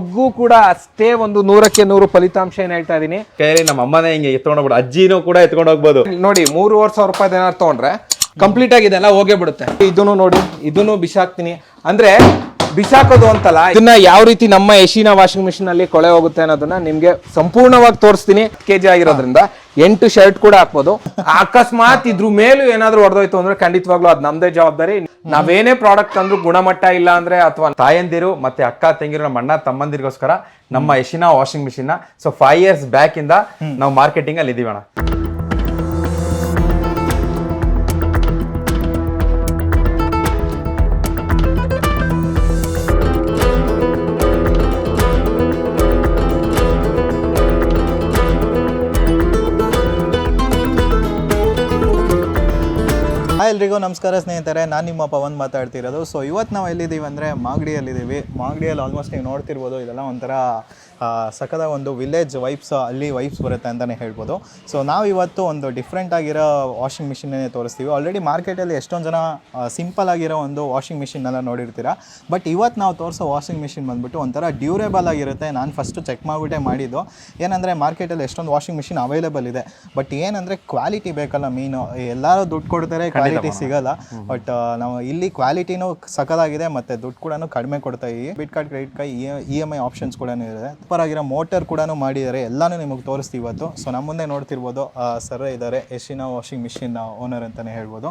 ಮಗ್ಗು ಕೂಡ ಅಷ್ಟೇ ಒಂದು 100ಕ್ಕೆ 100 ಫಲಿತಾಂಶ ಏನ್ ಹೇಳ್ತಾ ಇದೀನಿ. ಕೈಯಲ್ಲಿ ನಮ್ಮ ಅಮ್ಮನೇ ಹಿಂಗೆ ಎತ್ಕೊಂಡು ಹೋಗ್ಬಿಡು, ಅಜ್ಜಿನೂ ಕೂಡ ಎತ್ಕೊಂಡು ಹೋಗ್ಬೋದು. ನೋಡಿ 3,500 ರೂಪಾಯಿ ಏನಾದ್ರು ತಗೊಂಡ್ರೆ ಕಂಪ್ಲೀಟ್ ಆಗಿ ಇದೆಲ್ಲ ಹೋಗೇ ಬಿಡುತ್ತೆ. ಇದನ್ನು ನೋಡಿ, ಇದನ್ನು ಬಿಸಾಕ್ತೀನಿ. ಅಂದ್ರೆ ಬಿಸಾಕೋದು ಅಂತಲ್ಲ, ಇದನ್ನ ಯಾವ ರೀತಿ ನಮ್ಮ ಎಶಿನ ವಾಷಿಂಗ್ ಮಿಷಿನ್ ಅಲ್ಲಿ ಕೊಳೆ ಹೋಗುತ್ತೆ ಅನ್ನೋದನ್ನ ನಿಮ್ಗೆ ಸಂಪೂರ್ಣವಾಗಿ ತೋರಿಸ್ತೀನಿ. ಕೆಜಿ ಆಗಿರೋದ್ರಿಂದ 8 ಶರ್ಟ್ ಕೂಡ ಹಾಕ್ಬೋದು. ಅಕಸ್ಮಾತ್ ಇದ್ರ ಮೇಲೂ ಏನಾದ್ರು ಹೊಡೆದೋಯ್ತು ಅಂದ್ರೆ ಖಂಡಿತವಾಗ್ಲೂ ಅದ್ ನಮ್ದೇ ಜವಾಬ್ದಾರಿ. ನಾವೇನೇ ಪ್ರಾಡಕ್ಟ್ ಅಂದ್ರೂ ಗುಣಮಟ್ಟ ಇಲ್ಲ ಅಂದ್ರೆ, ಅಥವಾ ತಾಯಂದಿರು ಮತ್ತೆ ಅಕ್ಕ ತಂಗಿರು ನಮ್ಮ ಅಣ್ಣ ತಮ್ಮಂದಿರಿಗೋಸ್ಕರ ನಮ್ಮ ಎಶಿನ ವಾಷಿಂಗ್ ಮಿಷಿನ್ ನ 5 years ಬ್ಯಾಕ್ ಇಂದ ನಾವು ಮಾರ್ಕೆಟಿಂಗ್ ಅಲ್ಲಿ ಇದೀವಣ. ಎಲ್ರಿಗೂ ನಮಸ್ಕಾರ ಸ್ನೇಹಿತರೆ, ನಾನು ನಿಮ್ಮ ಪವನ್ ಮಾತಾಡ್ತಿರೋದು. ಸೊ ಇವತ್ತು ನಾವು ಎಲ್ಲಿದ್ದೀವಿ ಅಂದರೆ ಮಾಗಡಿಯಲ್ಲಿದ್ದೀವಿ. ಮಾಗಡಿಯಲ್ಲಿ ಆಲ್ಮೋಸ್ಟ್ ನೀವು ನೋಡ್ತಿರ್ಬೋದು, ಇದೆಲ್ಲ ಒಂಥರ ಸಕದ ಒಂದು ವಿಲೇಜ್ ವೈಬ್ಸ್, ಅಲ್ಲಿ ವೈಬ್ಸ್ ಬರುತ್ತೆ ಅಂತಲೇ ಹೇಳ್ಬೋದು. ಸೊ ನಾವು ಇವತ್ತು ಒಂದು ಡಿಫ್ರೆಂಟ್ ಆಗಿರೋ ವಾಷಿಂಗ್ ಮಿಷಿನ್ನೇ ತೋರಿಸ್ತೀವಿ. ಆಲ್ರೆಡಿ ಮಾರ್ಕೆಟಲ್ಲಿ ಎಷ್ಟೊಂದು ಜನ ಸಿಂಪಲ್ ಆಗಿರೋ ಒಂದು ವಾಷಿಂಗ್ ಮಿಷಿನ್ನೆಲ್ಲ ನೋಡಿರ್ತೀರ. ಬಟ್ ಇವತ್ತು ನಾವು ತೋರಿಸೋ ವಾಷಿಂಗ್ ಮಿಷಿನ್ ಬಂದುಬಿಟ್ಟು ಒಂಥರ ಡ್ಯೂರೇಬಲ್ ಆಗಿರುತ್ತೆ. ನಾನು ಫಸ್ಟು ಚೆಕ್ ಮಾಡಿಬಿಟ್ಟೆ ಮಾಡಿದ್ದು. ಏನಂದರೆ ಮಾರ್ಕೆಟಲ್ಲಿ ಎಷ್ಟೊಂದು ವಾಷಿಂಗ್ ಮಿಷಿನ್ ಅವೈಲೇಬಲ್ ಇದೆ, ಬಟ್ ಏನಂದರೆ ಕ್ವಾಲಿಟಿ ಬೇಕಲ್ಲ ಮೀನು. ಎಲ್ಲರೂ ದುಡ್ಡು ಕೊಡ್ತಾರೆ, ಕ್ವಾಲಿಟಿ ಸಿಗಲ್ಲ. ಬಟ್ ನಾವು ಇಲ್ಲಿ ಕ್ವಾಲಿಟಿನೂ ಸಕಲಾಗಿದೆ, ಮತ್ತು ದುಡ್ಡು ಕೂಡ ಕಡಿಮೆ ಕೊಡ್ತಾ ಇದ್ದೀವಿ. Debit card, credit card, EMI options ಕೂಡ ಇದೆ. ಸೂಪರ್ ಆಗಿರೋ ಮೋಟರ್ ಕೂಡ ಮಾಡಿದ್ದಾರೆ. ಎಲ್ಲಾನು ನಿಮಗೆ ತೋರಿಸ್ತೀವಿ ಇವತ್ತು. ಸೊ ನಮ್ಮ ಮುಂದೆ ನೋಡ್ತಿರ್ಬೋದು ಸರ್ ಇದ್ದಾರೆ, ಎಶಿನ ವಾಷಿಂಗ್ ಮಿಷಿನ್ ಓನರ್ ಅಂತಾನೆ ಹೇಳ್ಬೋದು.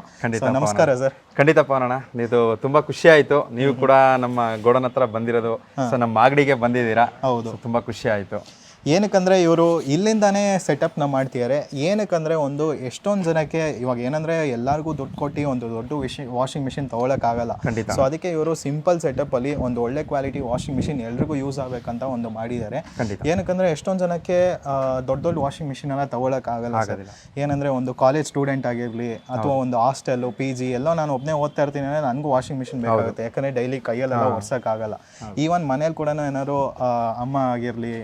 ನಮಸ್ಕಾರ ಸರ್. ಖಂಡಿತಪ್ಪ ಅಣ್ಣ, ಇದು ತುಂಬಾ ಖುಷಿ ಆಯ್ತು. ನೀವು ಕೂಡ ನಮ್ಮ ಗೋಡನ್ ಹತ್ರ ಬಂದಿರೋದು, ಸೊ ನಮ್ಮ ಮಾಗಡಿಗೆ ಬಂದಿದ್ದೀರಾ. ಹೌದು, ತುಂಬಾ ಖುಷಿ ಆಯ್ತು. ಏನಕ್ಕಂದರೆ ಇವರು ಇಲ್ಲಿಂದಾನೇ ಸೆಟಪ್ನ ಮಾಡ್ತಿದ್ದಾರೆ. ಏನಕ್ಕಂದರೆ ಒಂದು ಎಷ್ಟೊಂದು ಜನಕ್ಕೆ ಇವಾಗ ಏನಂದರೆ ಎಲ್ಲರಿಗೂ ದುಡ್ಡು ಕೊಟ್ಟು ಒಂದು ದೊಡ್ಡ ವಾಷಿಂಗ್ ಮಿಷಿನ್ ತೊಗೊಳಕ್ಕಾಗಲ್ಲ. ಸೊ ಅದಕ್ಕೆ ಇವರು ಸಿಂಪಲ್ ಸೆಟಪ್ಪಲ್ಲಿ ಒಂದು ಒಳ್ಳೆ ಕ್ವಾಲಿಟಿ ವಾಷಿಂಗ್ ಮಿಷಿನ್ ಎಲ್ರಿಗೂ ಯೂಸ್ ಆಗಬೇಕಂತ ಒಂದು ಮಾಡಿದ್ದಾರೆ. ಏನಕ್ಕಂದರೆ ಎಷ್ಟೊಂದು ಜನಕ್ಕೆ ದೊಡ್ಡ ದೊಡ್ಡ ವಾಷಿಂಗ್ ಮಿಷಿನ್ ಎಲ್ಲ ತೊಗೊಳಕ್ಕಾಗಲ್ಲ. ಏನಂದರೆ ಒಂದು ಕಾಲೇಜ್ ಸ್ಟೂಡೆಂಟ್ ಆಗಿರಲಿ, ಅಥವಾ ಒಂದು ಹಾಸ್ಟೆಲ್ಲು, PG ಎಲ್ಲೋ ನಾನು ಒಬ್ಬನೇ ಓದ್ತಾ ಇರ್ತೀನಿ ಅಂದರೆ ನನಗೂ ವಾಷಿಂಗ್ ಮಿಷಿನ್ ಬೇಕಾಗುತ್ತೆ. ಯಾಕಂದರೆ ಡೈಲಿ ಕೈಯಲ್ಲೆಲ್ಲ ಒರ್ಸೋಕ್ಕಾಗಲ್ಲ. ಈವನ್ ಮನೇಲಿ ಕೂಡ ಏನಾದ್ರು ಅಮ್ಮ ಆಗಿರಲಿ,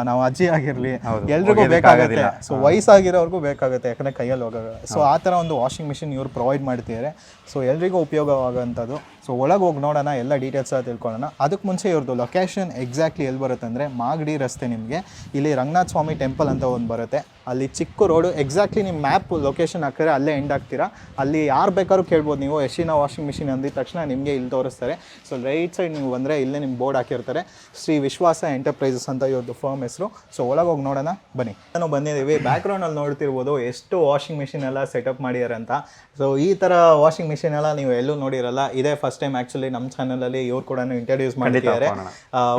ನಾವು ಅಜ್ಜಿ ಆಗಿರಲಿ, ಎಲ್ರಿಗೂ ಬೇಕಾಗುತ್ತೆ. ಸೊ ವಯಸ್ಸಾಗಿರೋರ್ಗೂ ಬೇಕಾಗುತ್ತೆ, ಯಾಕಂದರೆ ಕೈಯಲ್ಲಿ ಹೋಗೋದು. ಸೊ ಆ ಥರ ಒಂದು ವಾಷಿಂಗ್ ಮಿಷಿನ್ ಇವರು ಪ್ರೊವೈಡ್ ಮಾಡ್ತಿದ್ದಾರೆ. ಸೊ ಎಲ್ರಿಗೂ ಉಪಯೋಗವಾಗೋಂಥದ್ದು. ಸೊ ಒಳಗೆ ಹೋಗಿ ನೋಡೋಣ, ಎಲ್ಲ ಡೀಟೇಲ್ಸ್ ತಿಳ್ಕೊಳ್ಳೋಣ. ಅದಕ್ಕೆ ಮುಂಚೆ ಇವ್ರದ್ದು ಲೊಕೇಶನ್ ಎಕ್ಸಾಕ್ಟ್ಲಿ ಎಲ್ಲಿ ಬರುತ್ತೆ ಅಂದರೆ ಮಾಗಡಿ ರಸ್ತೆ. ನಿಮಗೆ ಇಲ್ಲಿ ರಂಗನಾಥ ಸ್ವಾಮಿ ಟೆಂಪಲ್ ಅಂತ ಒಂದು ಬರುತ್ತೆ, ಅಲ್ಲಿ ಚಿಕ್ಕ ರೋಡು. ಎಕ್ಸಾಕ್ಟ್ಲಿ ನಿಮ್ಮ ಮ್ಯಾಪ್ ಲೊಕೇಶನ್ ಹಾಕಿದ್ರೆ ಅಲ್ಲೇ ಎಂಡ್ ಆಗ್ತೀರಾ. ಅಲ್ಲಿ ಯಾರು ಬೇಕಾದ್ರೂ ಕೇಳ್ಬೋದು ನೀವು. ಎಶಿನ ವಾಷಿಂಗ್ ಮಿಷಿನ್ ಅಂದಿದ ತಕ್ಷಣ ನಿಮಗೆ ಇಲ್ಲಿ ತೋರಿಸ್ತಾರೆ. ಸೊ ರೈಟ್ ಸೈಡ್ ನೀವು ಬಂದರೆ ಇಲ್ಲೇ ನಿಮ್ಮ ಬೋರ್ಡ್ ಹಾಕಿರ್ತಾರೆ, ಶ್ರೀ ವಿಶ್ವಾಸ ಎಂಟರ್ಪ್ರೈಸಸ್ ಅಂತ ಇವ್ರದ್ದು ಫರ್ಮ್ ಹೆಸರು. ಸೊ ಒಳಗೆ ಹೋಗಿ ನೋಡೋಣ ಬನ್ನಿ. ನಾನು ಬಂದಿದ್ದೀವಿ. ಬ್ಯಾಕ್ಗ್ರೌಂಡಲ್ಲಿ ನೋಡ್ತಿರ್ಬೋದು ಎಷ್ಟು ವಾಷಿಂಗ್ ಮಿಷಿನ್ ಎಲ್ಲ ಸೆಟಪ್ ಮಾಡಿದ್ದಾರೆ ಅಂತ. ಸೊ ಈ ಥರ ವಾಷಿಂಗ್ ಮಿಷಿನ್ ಎಲ್ಲ ನೀವು ಎಲ್ಲೂ ನೋಡಿರಲ್ಲ. ಇದೇ ಫಸ್ಟ್ ಟೈಮ್ ಆ್ಯಕ್ಚುಲಿ ನಮ್ಮ ಚಾನಲಲ್ಲಿ ಇವ್ರು ಕೂಡ ಇಂಟ್ರೊಡ್ಯೂಸ್ ಮಾಡಿದ್ದಾರೆ.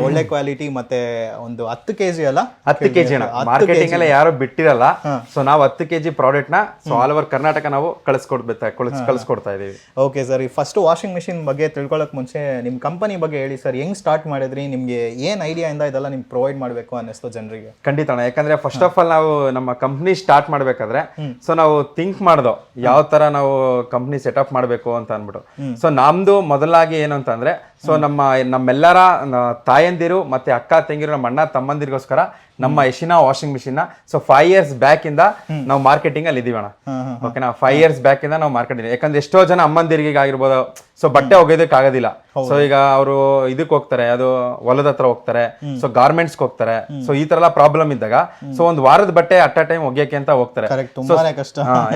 ಒಳ್ಳೆ ಕ್ವಾಲಿಟಿ, ಮತ್ತೆ ಒಂದು 10 kg ಅಲ್ಲ, 10 kg ಮಾರ್ಕೆಟಿಂಗ್ ಎಲ್ಲ ಯಾರು ಬಿಟ್ಟಿರಲ್ಲ. ಸೊ ನಾವು 10 kg ಪ್ರಾಡಕ್ಟ್ ನ ಆಲ್ ಓವರ್ ಕರ್ನಾಟಕ ನಾವು ಕಳಿಸ್ಕೊಡ್ತಾ ಇದೀವಿ. ಓಕೆ ಸರ್, ಈ ಫಸ್ಟ್ ವಾಷಿಂಗ್ ಮಿಷಿನ್ ಬಗ್ಗೆ ತಿಳ್ಕೊಳ್ಳೋಕೆ ಮುಂಚೆ ನಿಮ್ಮ ಕಂಪನಿ ಬಗ್ಗೆ ಹೇಳಿ ಸರ್. ಹೆಂಗ್ ಸ್ಟಾರ್ಟ್ ಮಾಡಿದ್ರಿ? ನಿಮ್ಗೆ ಏನ್ ಐಡಿಯಾ ಇಂದ ಇದೆಲ್ಲ ನಿಮ್ಗೆ ಪ್ರೊವೈಡ್ ಮಾಡಬೇಕು ಅನ್ನಿಸ್ತು ಜನರಿಗೆ? ಖಂಡಿತ, ಯಾಕಂದ್ರೆ ಫಸ್ಟ್ ಆಫ್ ಆಲ್ ನಾವು ನಮ್ಮ ಕಂಪ್ನಿ ಸ್ಟಾರ್ಟ್ ಮಾಡ್ಬೇಕಾದ್ರೆ ಸೊ ನಾವು ಥಿಂಕ್ ಮಾಡ್ದೋ ಯಾವ ತರ ನಾವು ಕಂಪ್ನಿ ಸೆಟಪ್ ಮಾಡಬೇಕು ಅಂತ ಅಂದ್ಬಿಟ್ಟು. ಸೊ ನಮ್ದು ಮೊದಲಾಗಿ ಏನು ಅಂತ ಅಂದ್ರೆ, ಸೊ ನಮ್ಮೆಲ್ಲರ ತಾಯಂದಿರು ಮತ್ತೆ ಅಕ್ಕ ತಂಗಿರು ನಮ್ಮ ಅಣ್ಣ ತಮ್ಮಂದಿರಿಗೋಸ್ಕರ ನಮ್ಮ ಎಶಿನ ವಾಷಿಂಗ್ ಮಿಷಿನ್ ನ 5 years ಬ್ಯಾಕ್ ಇಂದ ನಾವು ಮಾರ್ಕೆಟಿಂಗ್ ಅಲ್ಲಿ ಇದೀವಣ. ಓಕೆನಾ, 5 years ಬ್ಯಾಕ್ ಇಂದ ನಾವು ಮಾರ್ಕೆಟಿಂಗ್. ಯಾಕಂದ್ರೆ ಎಷ್ಟೋ ಜನ ಅಮ್ಮಂದಿರಿಗೆ ಆಗಿರ್ಬೋದು, ಸೊ ಬಟ್ಟೆ ಒಗೆಯೋದಕ್ಕೆ ಆಗೋದಿಲ್ಲ. ಸೊ ಈಗ ಅವರು ಇದಕ್ಕೆ ಹೋಗ್ತಾರೆ, ಅದು ಹೊಲದ ಹತ್ರ ಹೋಗ್ತಾರೆ, ಸೊ ಗಾರ್ಮೆಂಟ್ಸ್ ಹೋಗ್ತಾರೆ. ಸೊ ಈ ತರ ಎಲ್ಲ ಪ್ರಾಬ್ಲಮ್ ಇದ್ದಾಗ ಸೊ ಒಂದು ವಾರದ ಬಟ್ಟೆ ಅಟ್ ಅ ಟೈಮ್ ಒಗೆಯಕ್ಕೆ ಅಂತ ಹೋಗ್ತಾರೆ.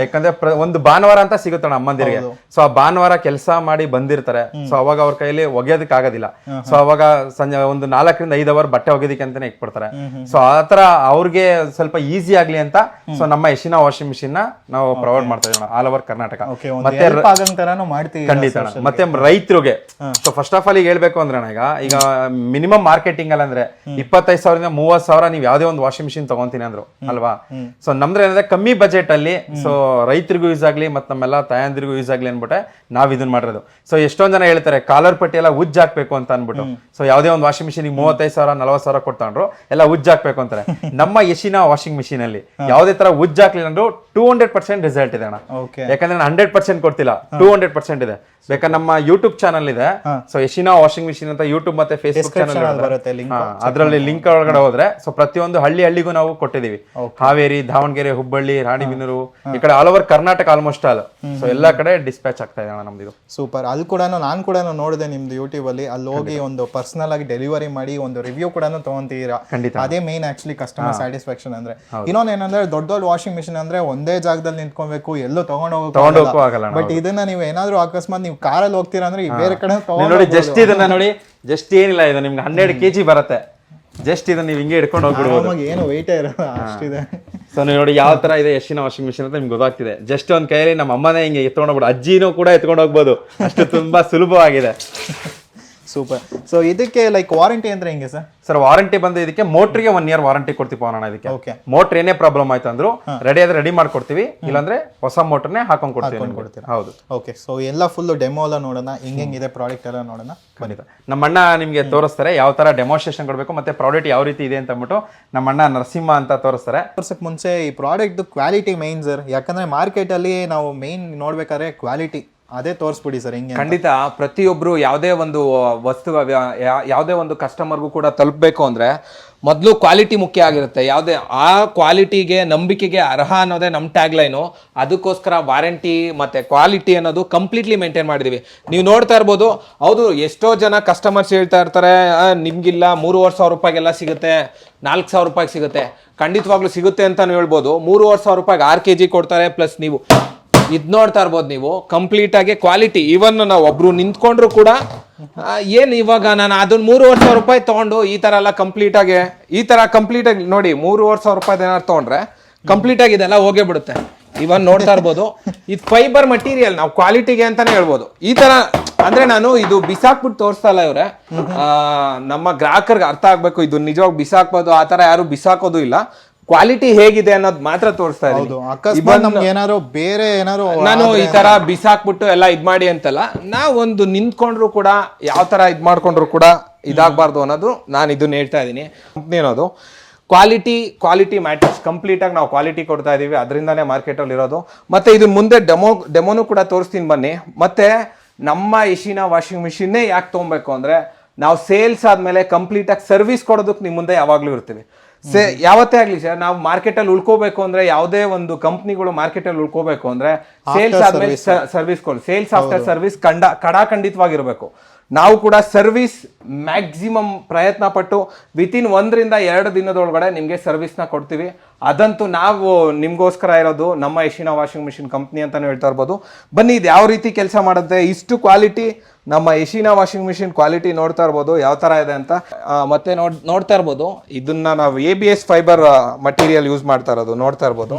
ಯಾಕಂದ್ರೆ ಒಂದು ಭಾನುವಾರ ಅಂತ ಸಿಗುತ್ತಣ್ಣ ಅಮ್ಮಂದಿರಿಗೆ. ಸೊ ಆ ಭಾನುವಾರ ಕೆಲಸ ಮಾಡಿ ಬಂದಿರ್ತಾರೆ. ಸೊ ಅವಾಗ ಅವ್ರ ಕೈಯಲ್ಲಿ ಒಗೆಯೋದಕ್ಕೆ ಆಗೋದಿಲ್ಲ. ಸೊ ಅವಾಗ ಸಂಜೆ ಒಂದು 4 ರಿಂದ 5 hour ಬಟ್ಟೆ ಒಗೆಯೋದಕ್ಕೆ ಅಂತಾನೆ ಇಟ್ಬಿಡ್ತಾರೆ. ಸೊ ಆತರ ಅವ್ರಿಗೆ ಸ್ವಲ್ಪ ಈಸಿ ಆಗ್ಲಿ ಅಂತ ಸೊ ನಮ್ಮ ಎಶಿನ ವಾಷಿಂಗ್ ಮಿಷಿನ್ ನ ನಾವು ಪ್ರೊವೈಡ್ ಮಾಡ್ತಾ ಇದೀವಿ ಆಲ್ ಓವರ್ ಕರ್ನಾಟಕ. ಖಂಡಿತ. ಮತ್ತೆ ರೈತರಿಗೆ ಸೊ ಫಸ್ಟ್ ಆಫ್ ಆಲ್ ಈಗ ಹೇಳ್ಬೇಕು ಅಂದ್ರೆ ಈಗ ಮಿನಿಮಮ್ ಮಾರ್ಕೆಟಿಂಗ್ ಅಲ್ಲಿ ಅಂದ್ರೆ 25,000 ರಿಂದ 30,000 ನೀವು ಯಾವ್ದೇ ಒಂದು ವಾಷಿಂಗ್ ಮಿಷಿನ್ ತಗೊಂತೀನಿ ಅಂದ್ರು ಅಲ್ವಾ. ಸೊ ನಮ್ದ್ರೆ ಏನಂದ್ರೆ ಕಮ್ಮಿ ಬಜೆಟ್ ಅಲ್ಲಿ ಸೊ ರೈತರಿಗೂ ಯೂಸ್ ಆಗ್ಲಿ ಮತ್ತೆ ನಮ್ಮೆಲ್ಲ ತಾಯಂದಿರಿಗೂ ಯೂಸ್ ಆಗ್ಲಿ ಅನ್ಬಿಟ್ಟೆ ನಾವ್ ಇದನ್ನ ಮಾಡಿರೋದು. ಸೊ ಎಷ್ಟೊಂದ್ ಜನ ಹೇಳ್ತಾರೆ ಕಾಲರ್ ಪಟ್ಟಿ ಎಲ್ಲ ಉಜ್ಜ್ ಹಾಕ್ಬೇಕು ಅಂತ ಅನ್ಬಿಟ್ಟು. ಸೊ ಯಾವ್ದೇ ಒಂದು ವಾಷಿಂಗ್ ಮಿಷಿನ್ 35,000 40,000 ಕೊಡ್ತಾಂಡ್ರು ಎಲ್ಲ ಉಜ್ಜ್ ಹಾಕ್ಬೇಕು ಅಂತಾರೆ. ನಮ್ಮ ಎಶಿನ ವಾಷಿಂಗ್ ಮಿಷಿನ್ ಅಲ್ಲಿ ಯಾವ್ದೇ ತರ ಉಜ್ಜ್ ಹಾಕ್ಲಿಲ್ಲ ಅಂದ್ರು 200% ರಿಸಲ್ಟ್ ಇದೆ ಅಣ್ಣ. ಯಾಕಂದ್ರೆ ನಾನು 100% ಕೊಡ್ತಿಲ್ಲ, 200% ಇದೆ. ಬೇಕಾದ್ರೆ ನಮ್ಮ ಯೂಟ್ಯೂಬ್ ಚಾನಲ್ ಇದೆ, ಸೊ ಎಶಿನ ವಾಷಿಂಗ್ ಮಿಷಿನ್ ಅಂತ ಯೂಟ್ಯೂಬ್ ಮತ್ತೆ ಫೇಸ್ಬುಕ್ ಚಾನಲ್ ಅದರಲ್ಲಿ ಲಿಂಕ್ ಒಳಗಡೆ ಹೋದ್ರೆ ಸೊ ಪ್ರತಿಯೊಂದು ಹಳ್ಳಿಗೂ ನಾವು ಕೊಟ್ಟಿದೀವಿ. ಹಾವೇರಿ, ದಾವಣಗೆರೆ, ಹುಬ್ಬಳ್ಳಿ, ರಾಣಿಬೆನ್ನೂರು, ಈ ಕಡೆ all over Karnataka almost all so ಎಲ್ಲಾ ಕಡೆ ಡಿಸ್ಪ್ಯಾಚ್ ಆಗ್ತಾ ಇದೆ ನಮ್ದು. ಸೂಪರ್. ಅಲ್ಲಿ ಕೂಡ ನಾನು ಕೂಡ ನೋಡಿದೆ ನಿಮ್ದು ಯೂಟ್ಯೂಬ್ ಯೂಟ್ಯೂಬ್ ಅಲ್ಲಿ ಅಲ್ಲಿ ಹೋಗಿ ಒಂದು ಪರ್ಸನಲ್ ಆಗಿ ಡೆಲಿವರಿ ಮಾಡಿ ಒಂದು ರಿವ್ಯೂ ಕೂಡ ತಗೊಂತೀರಾ. ಅದೇ ಮೇನ್ ಆಕ್ಚುಲಿ ಕಸ್ಟಮರ್ ಸ್ಯಾಟಿಸ್ಫ್ಯಾಕ್ಷನ್ ಅಂದ್ರೆ. ಇನ್ನೊಂದು ಏನಂದ್ರೆ ದೊಡ್ಡ ದೊಡ್ಡ ವಾಷಿಂಗ್ ಮಿಷಿನ್ ಅಂದ್ರೆ ಒಂದೇ ಜಾಗದಲ್ಲಿ ನಿಂತ್ಕೊಬೇಕು, ಎಲ್ಲೂ ತಗೊಂಡು ಆಗಲ್ಲ. ಬಟ್ ಇದನ್ನ ನೀವು ಏನಾದ್ರು ಅಕಸ್ಮಾತ್ ನೀವು ಕಾರಲ್ಲಿ ಹೋಗ್ತೀರಾ ಅಂದ್ರೆ ಬೇರೆ ಕಡೆ ನೋಡಿ ಜಸ್ಟ್ ಇದನ್ನ ನೋಡಿ, ಜಸ್ಟ್ ಏನಿಲ್ಲ, ಇದು ನಿಮ್ಗೆ 12 kg ಬರುತ್ತೆ. ಜಸ್ಟ್ ಇದನ್ನ ನೀವು ಹಿಂಗೆ ಹಿಡ್ಕೊಂಡು ಹೋಗ್ಬಿಡ್ಬೋದು, ಏನು ವೆಯ್ಟೇ ಇರಲ್ಲ ಅಷ್ಟಿದೆ. ಸೊ ನೀವು ನೋಡಿ ಯಾವ ತರ ಇದೆ ಯಶಿನ ವಾಷಿಂಗ್ ಮಿಷಿನ್ ಅಂತ ನಿಮ್ಗೆ ಗೊತ್ತಾಗ್ತಿದೆ. ಜಸ್ಟ್ ಒಂದು ಕೈಯಲ್ಲಿ ನಮ್ಮ ಅಮ್ಮನೇ ಹಿಂಗೆ ಎತ್ಕೊಂಡು ಹೋಗ್ಬೋದು, ಅಜ್ಜಿನೂ ಕೂಡ ಎತ್ಕೊಂಡು ಹೋಗ್ಬೋದು, ಅಷ್ಟು ತುಂಬಾ ಸುಲಭವಾಗಿದೆ. ಸೂಪರ್. ಸೊ ಇದಕ್ಕೆ ಲೈಕ್ ವಾರಂಟಿ ಅಂದ್ರೆ ಹೆಂಗೆ ಸರ್? ಸರ್ ವಾರಂಟಿ ಬಂದು ಇದಕ್ಕೆ ಮೋಟ್ರಿಗೆ 1 year ವಾರಂಟಿ ಕೊಡ್ತೀವಿ ಅಣ್ಣ. ಇದಕ್ಕೆ ಮೋಟ್ರ್ ಏನೇ ಪ್ರಾಬ್ಲಮ್ ಆಯ್ತು ಅಂದ್ರು ರೆಡಿ ಆದ್ರೆ ರೆಡಿ ಮಾಡ್ಕೊಡ್ತೀವಿ, ಇಲ್ಲಾಂದ್ರೆ ಹೊಸ ಮೋಟರ್ನೇ ಹಾಕೊಂಡ್ ಕೊಡ್ತೀವಿ. ಹೌದು. ಓಕೆ, ಸೊ ಎಲ್ಲ ಫುಲ್ ಡೆಮೋ ಎಲ್ಲ ನೋಡೋಣ, ಹೆಂಗೆಂಗಿದೆ ಪ್ರಾಡಕ್ಟ್ ಎಲ್ಲ ನೋಡೋಣ. ಖಂಡಿತ ನಮ್ಮ ಅಣ್ಣ ನಿಮ್ಗೆ ತೋರಿಸ್ತಾರೆ ಯಾವ ತರ ಡೆಮೋನ್ಸ್ಟ್ರೇಷನ್ ಕೊಡಬೇಕು ಮತ್ತೆ ಪ್ರಾಡಕ್ಟ್ ಯಾವ ರೀತಿ ಇದೆ ಅಂತ ಅಂದ್ಬಿಟ್ಟು ನಮ್ಮ ಅಣ್ಣ ನರಸಿಂಹ ಅಂತ ತೋರಿಸ್ತಾರೆ. ತೋರ್ಸಕ್ ಮುಂಚೆ ಈ ಪ್ರಾಡಕ್ಟ್ ಕ್ವಾಲಿಟಿ ಮೈನ್ ಸರ್, ಯಾಕಂದ್ರೆ ಮಾರ್ಕೆಟ್ ಅಲ್ಲಿ ನಾವು ಮೈನ್ ನೋಡ್ಬೇಕಾದ್ರೆ ಕ್ವಾಲಿಟಿ ಅದೇ ತೋರಿಸ್ಬಿಡಿ ಸರ್. ಹಿಂಗೆ ಖಂಡಿತ ಪ್ರತಿಯೊಬ್ರು ಯಾವುದೇ ಒಂದು ವಸ್ತು ಯಾವುದೇ ಒಂದು ಕಸ್ಟಮರ್ಗೂ ಕೂಡ ತಲುಪಬೇಕು ಅಂದ್ರೆ ಮೊದಲು ಕ್ವಾಲಿಟಿ ಮುಖ್ಯ ಆಗಿರುತ್ತೆ. ಯಾವುದೇ ಆ ಕ್ವಾಲಿಟಿಗೆ ನಂಬಿಕೆಗೆ ಅರ್ಹ ಅನ್ನೋದೇ ನಮ್ಮ ಟ್ಯಾಗ್ ಲೈನು. ಅದಕ್ಕೋಸ್ಕರ ವಾರಂಟಿ ಮತ್ತು ಕ್ವಾಲಿಟಿ ಅನ್ನೋದು ಕಂಪ್ಲೀಟ್ಲಿ ಮೇಂಟೈನ್ ಮಾಡಿದ್ದೀವಿ. ನೀವು ನೋಡ್ತಾ ಇರ್ಬೋದು, ಹೌದು ಎಷ್ಟೋ ಜನ ಕಸ್ಟಮರ್ಸ್ ಹೇಳ್ತಾ ಇರ್ತಾರೆ ನಿಮಗಿಲ್ಲ 3,500 ರೂಪಾಯಿಗೆಲ್ಲ ಸಿಗುತ್ತೆ, 4,000 ರೂಪಾಯಿಗೆ ಸಿಗುತ್ತೆ. ಖಂಡಿತವಾಗ್ಲೂ ಸಿಗುತ್ತೆ ಅಂತಲೂ ಹೇಳ್ಬೋದು. 3,500 ರೂಪಾಯಿಗೆ 6 kg ಕೊಡ್ತಾರೆ. ಪ್ಲಸ್ ನೀವು ಇದು ನೋಡ್ತಾ ಇರ್ಬೋದು, ನೀವು ಕಂಪ್ಲೀಟ್ ಆಗಿ ಕ್ವಾಲಿಟಿ. ಈವನ್ ನಾವು ಒಬ್ರು ನಿಂತ್ಕೊಂಡ್ರು ಕೂಡ ಏನು ಇವಾಗ ನಾನು ಅದನ್ನ 3,500 ರೂಪಾಯಿ ತೊಗೊಂಡು ಈ ಥರ ಎಲ್ಲ ಕಂಪ್ಲೀಟಾಗಿ ನೋಡಿ 3,500 ರೂಪಾಯಿ ಏನಾದ್ರು ತೊಗೊಂಡ್ರೆ ಕಂಪ್ಲೀಟಾಗಿ ಇದೆಲ್ಲ ಹೋಗೇ ಬಿಡುತ್ತೆ. ಇವನ್ ನೋಡ್ತಾ ಇರ್ಬೋದು, ಇದು ಫೈಬರ್ ಮಟೀರಿಯಲ್, ನಾವು ಕ್ವಾಲಿಟಿಗೆ ಅಂತಾನೆ ಹೇಳ್ಬೋದು. ಈ ತರ ಅಂದ್ರೆ ನಾನು ಇದು ಬಿಸಾಕ್ಬಿಟ್ಟು ತೋರಿಸ್ತಾ ಇಲ್ಲ ಇವ್ರೆ, ನಮ್ಮ ಗ್ರಾಹಕರಿಗೆ ಅರ್ಥ ಆಗ್ಬೇಕು, ಇದು ನಿಜವಾಗಿ ಬಿಸಾಕ್ಬೋದು, ಆ ತರ ಯಾರು ಬಿಸಾಕೋದು ಇಲ್ಲ. ಕ್ವಾಲಿಟಿ ಹೇಗಿದೆ ಅನ್ನೋದು ಮಾತ್ರ ತೋರಿಸ್ತಾ ಏನಾದ್ರು ಬೇರೆ ಏನಾದ್ರು ನಾನು ಈ ತರ ಬಿಸಾಕ್ಬಿಟ್ಟು ಎಲ್ಲ ಇದ್ ಮಾಡಿ ಅಂತಲ್ಲ, ನಾವೊಂದು ನಿಂತ್ಕೊಂಡ್ರು ಕೂಡ ಯಾವ ತರ ಇದ್ ಮಾಡ್ಕೊಂಡ್ರು ಕೂಡ ಇದಾಗಬಾರ್ದು ಅನ್ನೋದು ನಾನು ಇದನ್ನ ಹೇಳ್ತಾ ಇದ್ದೀನಿ. ಕಂಪ್ನಿ ಅನ್ನೋದು ಕ್ವಾಲಿಟಿ ಮ್ಯಾಟರ್ಸ್. ಕಂಪ್ಲೀಟ್ ಆಗಿ ನಾವು ಕ್ವಾಲಿಟಿ ಕೊಡ್ತಾ ಇದೀವಿ, ಅದರಿಂದಾನೇ ಮಾರ್ಕೆಟಲ್ಲಿ ಇರೋದು. ಮತ್ತೆ ಇದನ್ನ ಮುಂದೆ ಡೆಮೋನು ಕೂಡ ತೋರಿಸ್ತೀನಿ ಬನ್ನಿ. ಮತ್ತೆ ನಮ್ಮ ಯಶಿನ ವಾಷಿಂಗ್ ಮಿಷಿನ್ನೇ ಯಾಕೆ ತೊಗೊಬೇಕು ಅಂದ್ರೆ, ನಾವು ಸೇಲ್ಸ್ ಆದ್ಮೇಲೆ ಕಂಪ್ಲೀಟ್ ಆಗಿ ಸರ್ವಿಸ್ ಕೊಡೋದಕ್ಕೆ ನಿಮ್ಮ ಮುಂದೆ ಯಾವಾಗ್ಲೂ ಇರ್ತೀವಿ. ಯಾವತ್ತೇ ಆಗ್ಲಿ ಸರ್, ನಾವು ಮಾರ್ಕೆಟ್ ಅಲ್ಲಿ ಉಳ್ಕೋಬೇಕು ಅಂದ್ರೆ, ಯಾವುದೇ ಒಂದು ಕಂಪ್ನಿಗಳು ಮಾರ್ಕೆಟ್ ಅಲ್ಲಿ ಉಳ್ಕೋಬೇಕು ಅಂದ್ರೆ ಸೇಲ್ಸ್ ಆದ್ಮೇಲೆ ಸರ್ವಿಸ್ ಕೊಡಿ. ಸೇಲ್ಸ್ ಆಫ್ಟರ್ ಸರ್ವಿಸ್ ಖಂಡಿತವಾಗಿರ್ಬೇಕು. ನಾವು ಕೂಡ ಸರ್ವಿಸ್ ಮ್ಯಾಕ್ಸಿಮಮ್ ಪ್ರಯತ್ನ ಪಟ್ಟು ವಿತಿನ್ 1 ರಿಂದ 2 ದಿನದೊಳಗಡೆ ನಿಮಗೆ ಸರ್ವಿಸ್ನ ಕೊಡ್ತೀವಿ. ಅದಂತೂ ನಾವು ನಿಮ್ಗೋಸ್ಕರ ಇರೋದು ನಮ್ಮ ಯಶಿನ ವಾಷಿಂಗ್ ಮಿಷಿನ್ ಕಂಪ್ನಿ ಅಂತಾನು ಹೇಳ್ತಾ ಇರ್ಬೋದು. ಬನ್ನಿ ಇದು ಯಾವ ರೀತಿ ಕೆಲಸ ಮಾಡುತ್ತೆ, ಇಷ್ಟು ಕ್ವಾಲಿಟಿ ನಮ್ಮ ಯಶಿನ ವಾಷಿಂಗ್ ಮಿಷಿನ್ ಕ್ವಾಲಿಟಿ ನೋಡ್ತಾ ಇರ್ಬೋದು ಯಾವ ತರ ಇದೆ ಅಂತ. ಮತ್ತೆ ನೋಡ್ತಾ ಇರ್ಬೋದು, ಇದನ್ನ ನಾವು ABS ಫೈಬರ್ ಮಟೀರಿಯಲ್ ಯೂಸ್ ಮಾಡ್ತಾ ಇರೋದು ನೋಡ್ತಾ ಇರ್ಬೋದು.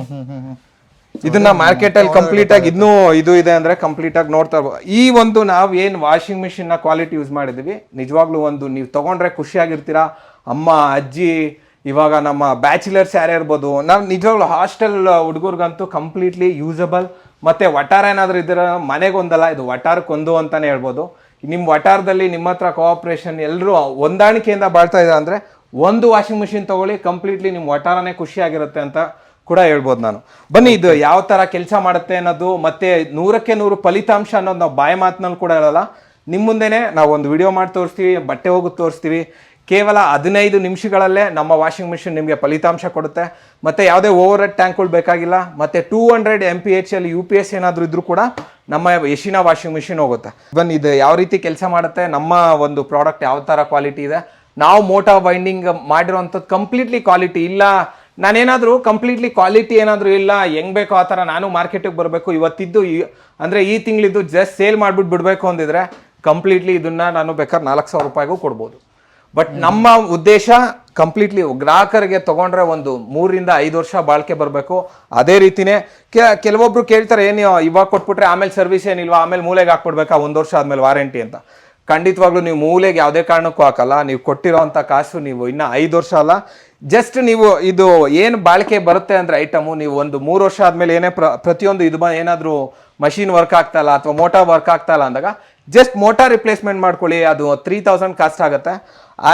ಇದನ್ನ ಮಾರ್ಕೆಟ್ ಅಲ್ಲಿ ಕಂಪ್ಲೀಟ್ ಆಗಿ ಇನ್ನೂ ಇದು ಇದೆ ಅಂದ್ರೆ ಕಂಪ್ಲೀಟ್ ಆಗಿ ನೋಡ್ತಾ ಇರ್ಬೋದು. ಈ ಒಂದು ನಾವು ಏನ್ ವಾಷಿಂಗ್ ಮಿಷಿನ್ ನ ಕ್ವಾಲಿಟಿ ಯೂಸ್ ಮಾಡಿದೀವಿ, ನಿಜವಾಗ್ಲೂ ಒಂದು ನೀವು ತಗೊಂಡ್ರೆ ಖುಷಿಯಾಗಿರ್ತೀರಾ. ಅಮ್ಮ ಅಜ್ಜಿ, ಇವಾಗ ನಮ್ಮ ಬ್ಯಾಚುಲರ್ಸ್ ಯಾರೇ ಇರ್ಬೋದು, ನಾವು ನಿಜವಾಗ್ಲೂ ಹಾಸ್ಟೆಲ್ ಹುಡುಗರ್ಗಂತೂ ಕಂಪ್ಲೀಟ್ಲಿ ಯೂಸಬಲ್. ಮತ್ತೆ ವಟಾರ ಏನಾದ್ರು ಇದ್ರೆ ಮನೆಗೊಂದಲ್ಲ, ಇದು ವಟಾರಕ್ಕೊಂದು ಅಂತಾನೆ ಹೇಳ್ಬೋದು. ನಿಮ್ಮ ವಟಾರದಲ್ಲಿ ನಿಮ್ಮ ಹತ್ರ ಕೋಆಪರೇಷನ್ ಎಲ್ಲರೂ ಹೊಂದಾಣಿಕೆಯಿಂದ ಬಾಳ್ತಾ ಇದೆ ಅಂದ್ರೆ ಒಂದು ವಾಷಿಂಗ್ ಮಿಷಿನ್ ತಗೊಳ್ಳಿ, ಕಂಪ್ಲೀಟ್ಲಿ ನಿಮ್ಮ ವಟಾರನೇ ಖುಷಿಯಾಗಿರುತ್ತೆ ಅಂತ ಕೂಡ ಹೇಳ್ಬೋದು ನಾನು. ಬನ್ನಿ ಇದು ಯಾವ ತರ ಕೆಲಸ ಮಾಡುತ್ತೆ ಅನ್ನೋದು, ಮತ್ತೆ 100ಕ್ಕೆ 100 ಫಲಿತಾಂಶ ಅನ್ನೋದು ನಾವು ಬಾಯಿ ಮಾತಿನಲ್ಲಿ ಕೂಡ ಹೇಳಲ್ಲ. ನಿಮ್ಮ ಮುಂದೆನೆ ನಾವು ಒಂದು ವಿಡಿಯೋ ಮಾಡಿ ತೋರಿಸ್ತೀವಿ, ಬಟ್ಟೆ ಹೋಗಿ ತೋರಿಸ್ತೀವಿ. ಕೇವಲ 15 ನಿಮಿಷಗಳಲ್ಲೇ ನಮ್ಮ ವಾಷಿಂಗ್ ಮಿಷಿನ್ ನಿಮಗೆ ಫಲಿತಾಂಶ ಕೊಡುತ್ತೆ. ಮತ್ತೆ ಯಾವುದೇ ಓವರ್ ಹೆಡ್ ಟ್ಯಾಂಕ್ಗಳು ಬೇಕಾಗಿಲ್ಲ. ಮತ್ತೆ 200 MPH ಅಲ್ಲಿ UPS ಏನಾದರೂ ಇದ್ರೂ ಕೂಡ ನಮ್ಮ ಯಶಿನ ವಾಷಿಂಗ್ ಮಿಷಿನ್ ಹೋಗುತ್ತೆ. ಬನ್ನಿ ಇದು ಯಾವ ರೀತಿ ಕೆಲಸ ಮಾಡುತ್ತೆ, ನಮ್ಮ ಒಂದು ಪ್ರಾಡಕ್ಟ್ ಯಾವ ಥರ ಕ್ವಾಲಿಟಿ ಇದೆ. ನಾವು ಮೋಟಾರ್ ವೈಂಡಿಂಗ್ ಮಾಡಿರೋಂಥದ್ದು ಕಂಪ್ಲೀಟ್ಲಿ ಕ್ವಾಲಿಟಿ ಇಲ್ಲ. ನಾನೇನಾದರೂ ಕಂಪ್ಲೀಟ್ಲಿ ಕ್ವಾಲಿಟಿ ಏನಾದರೂ ಇಲ್ಲ, ಹೆಂಗ್ ಬೇಕೋ ಆ ಥರ ನಾನು ಮಾರ್ಕೆಟಿಗೆ ಬರಬೇಕು ಇವತ್ತಿದ್ದು ಅಂದರೆ ಈ ತಿಂಗಳಿದ್ದು ಜಸ್ಟ್ ಸೇಲ್ ಮಾಡಿಬಿಟ್ಟು ಬಿಡಬೇಕು ಅಂದಿದ್ರೆ ಕಂಪ್ಲೀಟ್ಲಿ ಇದನ್ನು ನಾನು ಬೇಕಾದ್ರೆ 4,000 ರೂಪಾಯಿಗೂ ಕೊಡ್ಬೋದು. ಬಟ್ ನಮ್ಮ ಉದ್ದೇಶ ಕಂಪ್ಲೀಟ್ಲಿ ಗ್ರಾಹಕರಿಗೆ ತಗೊಂಡ್ರೆ ಒಂದು 3 ರಿಂದ 5 ವರ್ಷ ಬಾಳಿಕೆ ಬರಬೇಕು. ಅದೇ ರೀತಿನೇ ಕೆಲವೊಬ್ರು ಕೇಳ್ತಾರೆ, ಏನು ಇವಾಗ ಕೊಟ್ಬಿಟ್ರೆ ಆಮೇಲೆ ಸರ್ವಿಸ್ ಏನಿಲ್ವಾ, ಆಮೇಲೆ ಮೂಲೆಗೆ ಹಾಕ್ಬಿಡ್ಬೇಕಾ 1 ವರ್ಷ ಆದ್ಮೇಲೆ ವಾರಂಟಿ ಅಂತ. ಖಂಡಿತವಾಗ್ಲೂ ನೀವು ಮೂಲೆಗೆ ಯಾವುದೇ ಕಾರಣಕ್ಕೂ ಹಾಕಲ್ಲ. ನೀವು ಕೊಟ್ಟಿರೋಂಥ ಕಾಸು ನೀವು ಇನ್ನು 5 ವರ್ಷ ಅಲ್ಲ, ಜಸ್ಟ್ ನೀವು ಇದು ಏನು ಬಾಳಿಕೆ ಬರುತ್ತೆ ಅಂದರೆ ಐಟಮು, ನೀವು ಒಂದು 3 ವರ್ಷ ಆದಮೇಲೆ ಏನೇ ಪ್ರತಿಯೊಂದು ಇದು ಏನಾದರೂ ಮಷಿನ್ ವರ್ಕ್ ಆಗ್ತಾ ಇಲ್ಲ ಅಥವಾ ಮೋಟಾರ್ ವರ್ಕ್ ಆಗ್ತಾ ಇಲ್ಲ ಅಂದಾಗ ಜಸ್ಟ್ ಮೋಟಾರ್ ರಿಪ್ಲೇಸ್ಮೆಂಟ್ ಮಾಡ್ಕೊಳ್ಳಿ. ಅದು 3,000 ಕಾಸ್ಟ್ ಆಗುತ್ತೆ.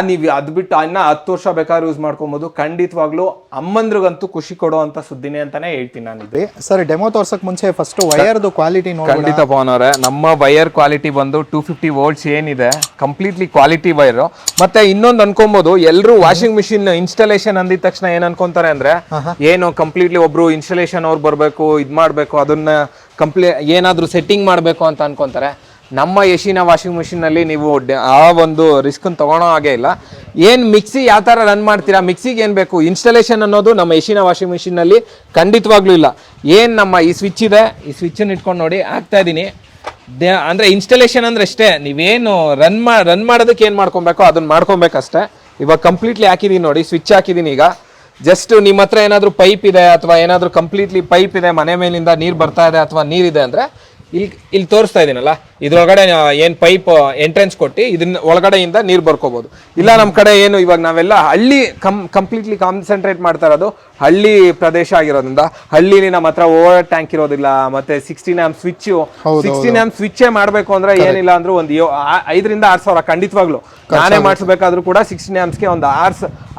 ನೀವು ಅದು ಬಿಟ್ಟು ಇನ್ನ 10 ವರ್ಷ ಬೇಕಾದ್ರೂ ಯೂಸ್ ಮಾಡ್ಕೊಬೋದು. ಖಂಡಿತವಾಗ್ಲೂ ಅಮ್ಮಂದ್ರಿಗಂತೂ ಖುಷಿ ಕೊಡುವಂತ ಸುದ್ದಿನೇ ಅಂತಾನೆ ಹೇಳ್ತೀನಿ ನಾನು. ಸರ್ ಡೆಮೋ ತೋರ್ಸಕ್ ಮುಂಚೆ ಫಸ್ಟ್ ವೈರ್ದು ಕ್ವಾಲಿಟಿ ನೋಡಿ. ಖಂಡಿತ ಪವನ್ ಅವರೇ, ನಮ್ಮ ವೈರ್ ಕ್ವಾಲಿಟಿ ಬಂದು 250 volts ಏನಿದೆ ಕಂಪ್ಲೀಟ್ಲಿ ಕ್ವಾಲಿಟಿ ವೈರ್. ಮತ್ತೆ ಇನ್ನೊಂದು ಅನ್ಕೊಬಹುದು, ಎಲ್ಲರೂ ವಾಷಿಂಗ್ ಮಿಷಿನ್ ಇನ್ಸ್ಟಾಲೇಷನ್ ಅಂದಿದ ತಕ್ಷಣ ಏನ್ ಅನ್ಕೊಂತಾರೆ ಅಂದ್ರೆ, ಏನು ಕಂಪ್ಲೀಟ್ಲಿ ಒಬ್ರು ಇನ್ಸ್ಟಾಲೇಷನ್ ಅವ್ರು ಬರ್ಬೇಕು, ಇದ್ ಮಾಡ್ಬೇಕು, ಅದನ್ನ ಏನಾದ್ರೂ ಸೆಟ್ಟಿಂಗ್ ಮಾಡ್ಬೇಕು ಅಂತ ಅನ್ಕೊಂತಾರೆ. ನಮ್ಮ ಯಶಿನ ವಾಷಿಂಗ್ ಮಿಷಿನಲ್ಲಿ ನೀವು ಆ ಒಂದು ರಿಸ್ಕನ್ನು ತೊಗೊಳೋ ಹಾಗೆ ಇಲ್ಲ. ಏನು ಮಿಕ್ಸಿ ಯಾವ ಥರ ರನ್ ಮಾಡ್ತೀರಾ, ಮಿಕ್ಸಿಗೆ ಏನು ಬೇಕು ಇನ್ಸ್ಟಾಲೇಷನ್ ಅನ್ನೋದು ನಮ್ಮ ಯಶಿನ ವಾಷಿಂಗ್ ಮಿಷಿನಲ್ಲಿ ಖಂಡಿತವಾಗ್ಲೂ ಇಲ್ಲ. ಏನು ನಮ್ಮ ಈ ಸ್ವಿಚ್ ಇದೆ, ಈ ಸ್ವಿಚ್ಚನ್ನು ಇಟ್ಕೊಂಡು ನೋಡಿ ಹಾಕ್ತಾ ಇದ್ದೀನಿ. ಅಂದರೆ ಇನ್ಸ್ಟಾಲೇಷನ್ ಅಂದರೆ ಅಷ್ಟೇ, ನೀವೇನು ರನ್ ಮಾಡೋದಕ್ಕೆ ಏನು ಮಾಡ್ಕೊಬೇಕೋ ಅದನ್ನು ಮಾಡ್ಕೊಬೇಕಷ್ಟೇ. ಇವಾಗ ಕಂಪ್ಲೀಟ್ಲಿ ಹಾಕಿದ್ದೀನಿ ನೋಡಿ, ಸ್ವಿಚ್ ಹಾಕಿದ್ದೀನಿ. ಈಗ ಜಸ್ಟ್ ನಿಮ್ಮ ಹತ್ರ ಏನಾದರೂ ಪೈಪ್ ಇದೆ ಅಥವಾ ಏನಾದರೂ ಕಂಪ್ಲೀಟ್ಲಿ ಪೈಪ್ ಇದೆ, ಮನೆ ಮೇಲಿಂದ ನೀರು ಬರ್ತಾ ಇದೆ ಅಥವಾ ನೀರಿದೆ ಅಂದರೆ ಇಲ್ಲಿ ತೋರಿಸ್ತಾ ಇದ್ದೀನಲ್ಲ, ಇದ್ರೊಳಗಡೆ ಏನು ಪೈಪ್ ಎಂಟ್ರೆನ್ಸ್ ಕೊಟ್ಟು ಇದನ್ನ ಒಳಗಡೆಯಿಂದ ನೀರು ಬರ್ಕೋಬೋದು. ಇಲ್ಲ ನಮ್ಮ ಕಡೆ ಏನು ಇವಾಗ ನಾವೆಲ್ಲ ಹಳ್ಳಿ ಕಂಪ್ಲೀಟ್ಲಿ ಕಾನ್ಸಂಟ್ರೇಟ್ ಮಾಡ್ತಾ ಇರೋದು ಹಳ್ಳಿ ಪ್ರದೇಶ ಆಗಿರೋದ್ರಿಂದ ಹಳ್ಳಿಲಿ ನಮ್ಮ ಹತ್ರ ಓವರ್ ಟ್ಯಾಂಕ್ ಇರೋದಿಲ್ಲ. ಮತ್ತೆ 16 ಆಂಪ್ ಸ್ವಿಚ್ಚೇ ಮಾಡಬೇಕು ಅಂದ್ರೆ ಏನಿಲ್ಲ ಅಂದ್ರೂ ಒಂದು 5,000 to 6,000 ಖಂಡಿತವಾಗ್ಲು ನಾನೇ ಮಾಡಿಸ್ಬೇಕಾದ್ರೂ ಕೂಡ 16 ಆಂಪ್ಸ್ಗೆ ಒಂದು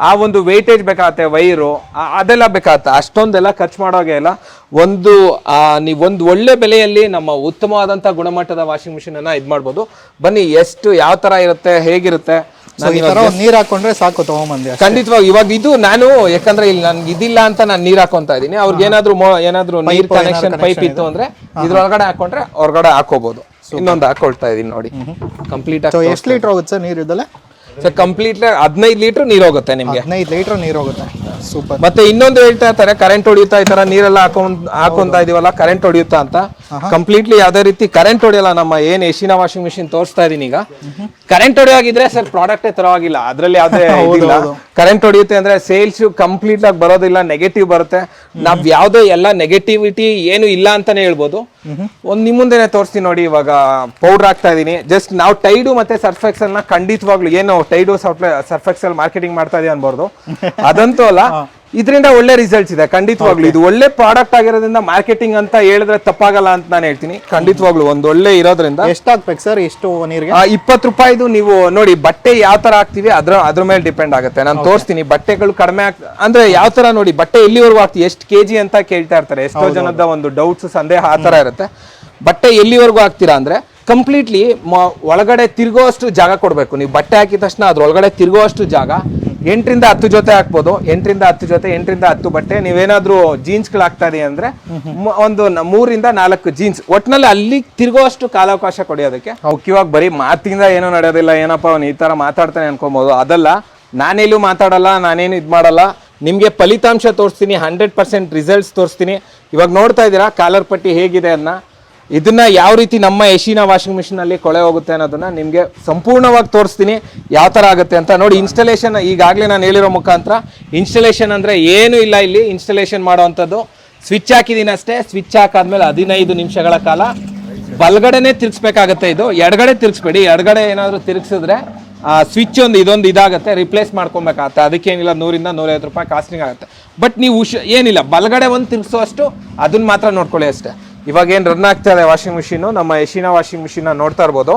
ಆ ಒಂದು ವೆಯ್ಟೇಜ್ ಬೇಕಾಗತ್ತೆ, ವೈರು ಅದೆಲ್ಲ ಬೇಕಾಗತ್ತೆ. ಅಷ್ಟೊಂದೆಲ್ಲ ಖರ್ಚು ಮಾಡೋಗೆ ಇಲ್ಲ. ನೀವೊಂದು ಒಳ್ಳೆ ಬೆಲೆಯಲ್ಲಿ ನಮ್ಮ ಉತ್ತಮವಾದಂಥ ಗುಣಮಟ್ಟದ ವಾಷಿಂಗ್ ಮಿಷಿನ್ ಅನ್ನ ಇದು ಮಾಡ್ಬೋದು. ಬನ್ನಿ ಎಷ್ಟು ಯಾವ ತರ ಇರುತ್ತೆ, ಹೇಗಿರುತ್ತೆ. ನೀರ್ ಹಾಕೊಂಡ್ರೆ ಸಾಕು ತಗೊಂಬಂದಿ. ಖಂಡಿತವಾಗಿ ಇವಾಗ ಇದು ನಾನು ಯಾಕಂದ್ರೆ ಇಲ್ಲಿ ನನ್ಗೆ ಇದಿಲ್ಲ ಅಂತ ನಾನು ನೀರ್ ಹಾಕೊಂತ ಇದೀನಿ. ಅವ್ರಿಗೆ ಏನಾದ್ರು ನೀರ್ ಕನೆಕ್ಷನ್ ಪೈಪ್ ಇತ್ತು ಅಂದ್ರೆ ಇದ್ರೊಳಗಡೆ ಹಾಕೊಂಡ್ರೆ ಹೊರಗಡೆ ಹಾಕೋಬಹುದು. ಇನ್ನೊಂದು ಹಾಕೊಳ್ತಾ ಇದೀನಿ ನೋಡಿ. ಕಂಪ್ಲೀಟ್ ಆಗಿ ಎಷ್ಟು ಲೀಟರ್ ಹೋಗುತ್ತೆ ಸರ್ ನೀರು ಇದೆಲ್ಲ? ಸರ್ ಕಂಪ್ಲೀಟ್ಲಿ 15 ಲೀಟರ್ ನೀರು ಹೋಗುತ್ತೆ ನಿಮ್ಗೆ. 15 ಲೀಟರ್ ನೀರು ಹೋಗುತ್ತೆ. ಸೂಪರ್. ಮತ್ತೆ ಇನ್ನೊಂದು ಹೇಳ್ತಾ ಇರ್ತಾರೆ ಕರೆಂಟ್ ಹೊಡಿಯುತ್ತಾ, ಈ ತರ ನೀರೆಲ್ಲ ಹಾಕೊಂತ ಇದೀವಲ್ಲ ಕರೆಂಟ್ ಹೊಡಿಯುತ್ತಾ ಅಂತ. ಕಂಪ್ಲೀಟ್ಲಿ ಯಾವ್ದೇ ರೀತಿ ಕರೆಂಟ್ ಹೊಡಿಯಲ್ಲ. ನಮ್ಮ ಏನ್ ಯಶಿನ ವಾಷಿಂಗ್ ಮಿಷಿನ್ ತೋರಿಸ್ತಾ ಇದೀನಿ ಈಗ, ಕರೆಂಟ್ ಹೊಡೆಯೋಗಿದ್ರೆ ಸರ್ ಪ್ರಾಡಕ್ಟೇ ತರೋವಾಗಿಲ್ಲ. ಅದ್ರಲ್ಲಿ ಯಾವ್ದೇ ಇದಿಲ್ಲ. ಕರೆಂಟ್ ಹೊಡಿಯುತ್ತೆ ಅಂದ್ರೆ ಸೇಲ್ಸ್ ಕಂಪ್ಲೀಟ್ ಆಗಿ ಬರೋದಿಲ್ಲ, ನೆಗೆಟಿವ್ ಬರುತ್ತೆ. ನಾವ್ ಯಾವ್ದೇ ಎಲ್ಲ ನೆಗೆಟಿವಿಟಿ ಏನು ಇಲ್ಲ ಅಂತಾನೆ ಹೇಳ್ಬೋದು. ನಿಮ್ ಮುಂದೆನೆ ತೋರಿಸ್ತೀನಿ ನೋಡಿ. ಇವಾಗ ಪೌಡರ್ ಹಾಕ್ತಾ ಇದೀನಿ. ಜಸ್ಟ್ ನಾವು ಟೈಡು ಮತ್ತೆ ಸರ್ಫ್ ಎಕ್ಸೆಲ್ ನ ಖಂಡಿತವಾಗ್ಲು ಏನು ಟೈಡು ಸರ್ಫ್ ಎಕ್ಸೆಲ್ ಮಾರ್ಕೆಟಿಂಗ್ ಮಾಡ್ತಾ ಇದೀವಿ ಅನ್ಬಾರ್ದು, ಅದಂತೂ ಅಲ್ಲ. ಇದರಿಂದ ಒಳ್ಳೆ ರಿಸಲ್ಟ್ಸ್ ಇದೆ ಖಂಡಿತವಾಗ್ಲು. ಇದು ಒಳ್ಳೆ ಪ್ರಾಡಕ್ಟ್ ಆಗಿರೋದ್ರಿಂದ ಮಾರ್ಕೆಟಿಂಗ್ ಅಂತ ಹೇಳಿದ್ರೆ ತಪ್ಪಾಗಲ್ಲ ಅಂತ ನಾನು ಹೇಳ್ತೀನಿ. ಖಂಡಿತವಾಗ್ಲು ಒಂದು ಒಳ್ಳೆ ಇರೋದ್ರಿಂದ. ಎಷ್ಟು ಹಾಕ್ಬೇಕು ಸರ್ ಎಷ್ಟು ನೀರಿಗೆ? 20 ರೂಪಾಯಿದು ನೀವು ನೋಡಿ, ಬಟ್ಟೆ ಯಾವ ತರ ಹಾಕ್ತಿವಿ ಅದ್ರ ಮೇಲೆ ಡಿಪೆಂಡ್ ಆಗುತ್ತೆ. ನಾನು ತೋರಿಸ್ತೀನಿ. ಬಟ್ಟೆಗಳು ಕಡಿಮೆ ಅಂದ್ರೆ ಯಾವ ತರ ನೋಡಿ, ಬಟ್ಟೆ ಎಲ್ಲಿವರೆಗೂ ಹಾಕ್ತಿವಿ, ಎಷ್ಟು ಕೆಜಿ ಅಂತ ಕೇಳ್ತಾ ಇರ್ತಾರೆ. ಎಷ್ಟೋ ಜನದ ಒಂದು ಡೌಟ್ಸ್, ಸಂದೇಹ ಆ ತರ ಇರುತ್ತೆ. ಬಟ್ಟೆ ಎಲ್ಲಿವರೆಗೂ ಹಾಕ್ತೀರಾ ಅಂದ್ರೆ ಕಂಪ್ಲೀಟ್ಲಿ ಒಳಗಡೆ ತಿರುಗೋಷ್ಟು ಜಾಗ ಕೊಡಬೇಕು. ನೀವು ಬಟ್ಟೆ ಹಾಕಿದ ತಕ್ಷಣ ಅದ್ರೊಳಗಡೆ ತಿರುಗೋಷ್ಟು ಜಾಗ 8 ರಿಂದ 10 ಜೊತೆ ಹಾಕ್ಬೋದು. 8 ರಿಂದ 10 ಜೊತೆ, 8 ರಿಂದ 10 ಬಟ್ಟೆ. ನೀವೇನಾದ್ರೂ ಜೀನ್ಸ್ಗಳು ಹಾಕ್ತಾ ಇದೀವಿ ಅಂದ್ರೆ ಒಂದು 3 ರಿಂದ 4 ಜೀನ್ಸ್. ಒಟ್ನಲ್ಲಿ ಅಲ್ಲಿ ತಿರುಗುವಷ್ಟು ಕಾಲಾವಕಾಶ ಕೊಡೋದಕ್ಕೆ. ಮುಖ್ಯವಾಗಿ ಬರೀ ಮಾತಿಂದ ಏನೋ ನಡೆಯೋದಿಲ್ಲ, ಏನಪ್ಪ ಅವನು ಈ ತರ ಮಾತಾಡ್ತಾನೆ ಅನ್ಕೊಬೋದು. ಅದಲ್ಲ, ನಾನೆಲ್ಲೂ ಮಾತಾಡಲ್ಲ, ನಾನೇನು ಇದು ಮಾಡಲ್ಲ. ನಿಮಗೆ ಫಲಿತಾಂಶ ತೋರಿಸ್ತೀನಿ, 100% ರಿಸಲ್ಟ್ಸ್ ತೋರಿಸ್ತೀನಿ. ಇವಾಗ ನೋಡ್ತಾ ಇದ್ದೀರಾ ಕಾಲರ್ ಪಟ್ಟಿ ಹೇಗಿದೆ ಅನ್ನ. ಇದನ್ನ ಯಾವ ರೀತಿ ನಮ್ಮ ಯಶಿನ ವಾಷಿಂಗ್ ಮಿಷಿನ್ ಅಲ್ಲಿ ಕೊಳೆ ಹೋಗುತ್ತೆ ಅನ್ನೋದನ್ನ ನಿಮ್ಗೆ ಸಂಪೂರ್ಣವಾಗಿ ತೋರಿಸ್ತೀನಿ, ಯಾವ ತರ ಆಗುತ್ತೆ ಅಂತ ನೋಡಿ. ಇನ್ಸ್ಟಾಲೇಷನ್ ಈಗಾಗಲೇ ನಾನು ಹೇಳಿರೋ ಮುಖಾಂತರ ಇನ್ಸ್ಟಾಲೇಷನ್ ಅಂದ್ರೆ ಏನು ಇಲ್ಲ. ಇಲ್ಲಿ ಇನ್ಸ್ಟಾಲೇಷನ್ ಮಾಡುವಂಥದ್ದು ಸ್ವಿಚ್ ಹಾಕಿದೀನಿ ಅಷ್ಟೇ. ಸ್ವಿಚ್ ಹಾಕಾದ್ಮೇಲೆ 15 ನಿಮಿಷಗಳ ಕಾಲ ಬಲ್ಗಡೆನೆ ತಿರ್ಗಿಸ್ಬೇಕಾಗತ್ತೆ. ಇದು ಎಡಗಡೆ ತಿರ್ಗಿಸ್ಬೇಡಿ. ಎಡಗಡೆ ಏನಾದ್ರು ತಿರ್ಗಿಸಿದ್ರೆ ಸ್ವಿಚ್ ಇದೊಂದು ಇದಾಗುತ್ತೆ, ರಿಪ್ಲೇಸ್ ಮಾಡ್ಕೊಬೇಕಾಗತ್ತೆ. ಅದಕ್ಕೇನಿಲ್ಲ, 100 ರಿಂದ 150 ರೂಪಾಯಿ ಕಾಸ್ಟಿಂಗ್ ಆಗುತ್ತೆ. ಬಟ್ ನೀವು ಏನಿಲ್ಲ, ಬಲ್ಗಡೆ ಒಂದು ತಿರ್ಗಿಸೋಷ್ಟು ಅದನ್ನ ಮಾತ್ರ ನೋಡ್ಕೊಳ್ಳಿ ಅಷ್ಟೇ. ಇವಾಗ ಏನು ರನ್ ಆಗ್ತಾ ಇದೆ ವಾಷಿಂಗ್ ಮಿಷಿನ್, ನಮ್ಮ ಯಶಿನ ವಾಷಿಂಗ್ ಮಿಷಿನ್ ನೋಡ್ತಾ ಇರ್ಬೋದು.